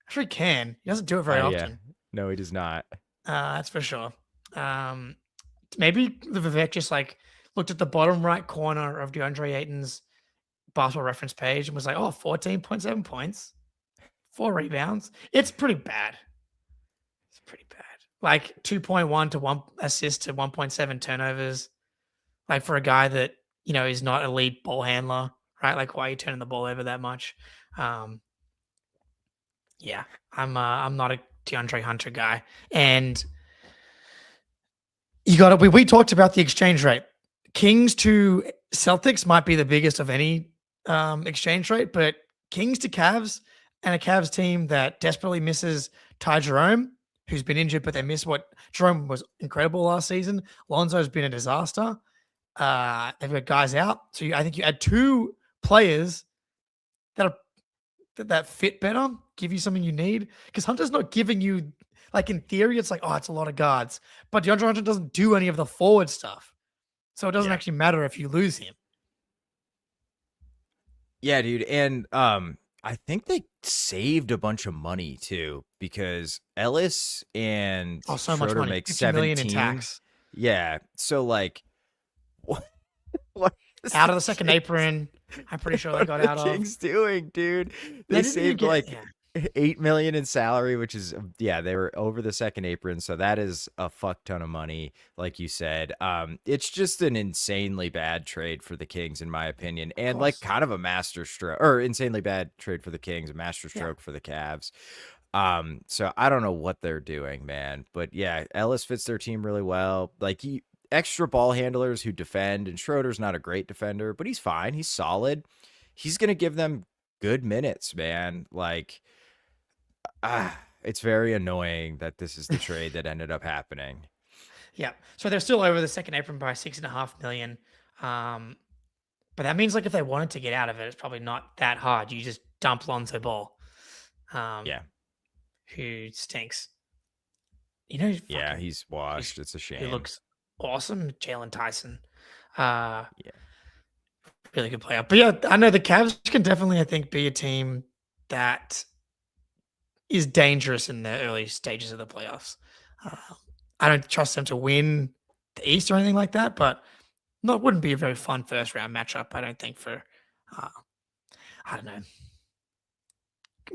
Actually, can. He doesn't do it very often. Yeah. No, he does not. That's for sure. Maybe Vivek just like looked at the bottom right corner of DeAndre Ayton's basketball reference page and was like, 14.7 points, 4 rebounds. It's pretty bad. Like 2.1 to 1 assist to 1.7 turnovers. Like for a guy that, is not a lead ball handler, right? Like why are you turning the ball over that much? I'm not a DeAndre Hunter guy. And You got to. We talked about the exchange rate. Kings to Celtics might be the biggest of any exchange rate, but Kings to Cavs and a Cavs team that desperately misses Ty Jerome, who's been injured, but they miss what Jerome was incredible last season. Lonzo's been a disaster. They've got guys out, so I think you add two players that fit better, give you something you need. Because Hunter's not giving you, like, in theory, it's like, oh, it's a lot of guards, but DeAndre Hunter doesn't do any of the forward stuff, so it doesn't actually matter if you lose him. Yeah, dude, and I think they saved a bunch of money too because Ellis and So much Schroeder money, make 50 million in 17. tax. Yeah, so like, what out of the second apron. I'm pretty sure they got out of. What are the Kings doing, dude? They didn't saved get- like yeah. $8 million in salary, which is they were over the second apron, so that is a fuck ton of money, like you said. It's just an insanely bad trade for the Kings, in my opinion, and like kind of a master stroke, or insanely bad trade for the Kings, a master stroke for the Cavs. So I don't know what they're doing, man, but yeah, Ellis fits their team really well. Like extra ball handlers who defend, and Schroeder's not a great defender, but he's fine. He's solid. He's gonna give them good minutes, man. Like, it's very annoying that this is the trade that ended up happening. Yeah. So they're still over the second apron by $6.5 million. But that means, like, if they wanted to get out of it, it's probably not that hard. You just dump Lonzo Ball. Who stinks. You know, He's washed. It's a shame. He looks awesome. Jalen Tyson. Really good player. But yeah, I know the Cavs can definitely, I think, be a team that is dangerous in the early stages of the playoffs. I don't trust them to win the East or anything like that, but it wouldn't be a very fun first round matchup, I don't think, for I don't know.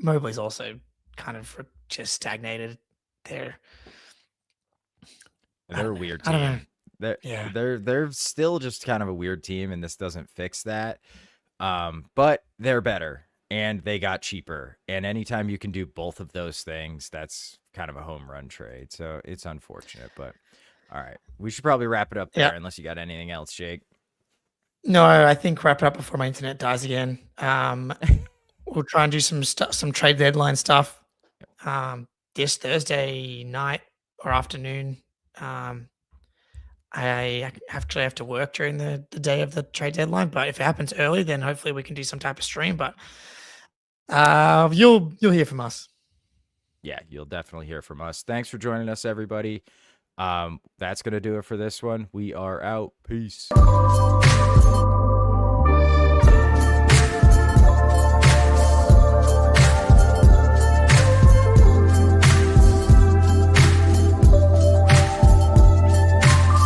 Mobley's also kind of just stagnated there. They're a weird I don't team. They're still just kind of a weird team, and this doesn't fix that. But they're better, and they got cheaper. And anytime you can do both of those things, that's kind of a home run trade. So it's unfortunate, but all right. We should probably wrap it up there unless you got anything else, Jake. No, I think wrap it up before my internet dies again. We'll try and do some trade deadline stuff this Thursday night or afternoon. I actually have to work during the day of the trade deadline, but if it happens early, then hopefully we can do some type of stream. But you'll hear from us. Yeah, you'll definitely hear from us. Thanks for joining us, everybody. That's going to do it for this one. We are out. Peace.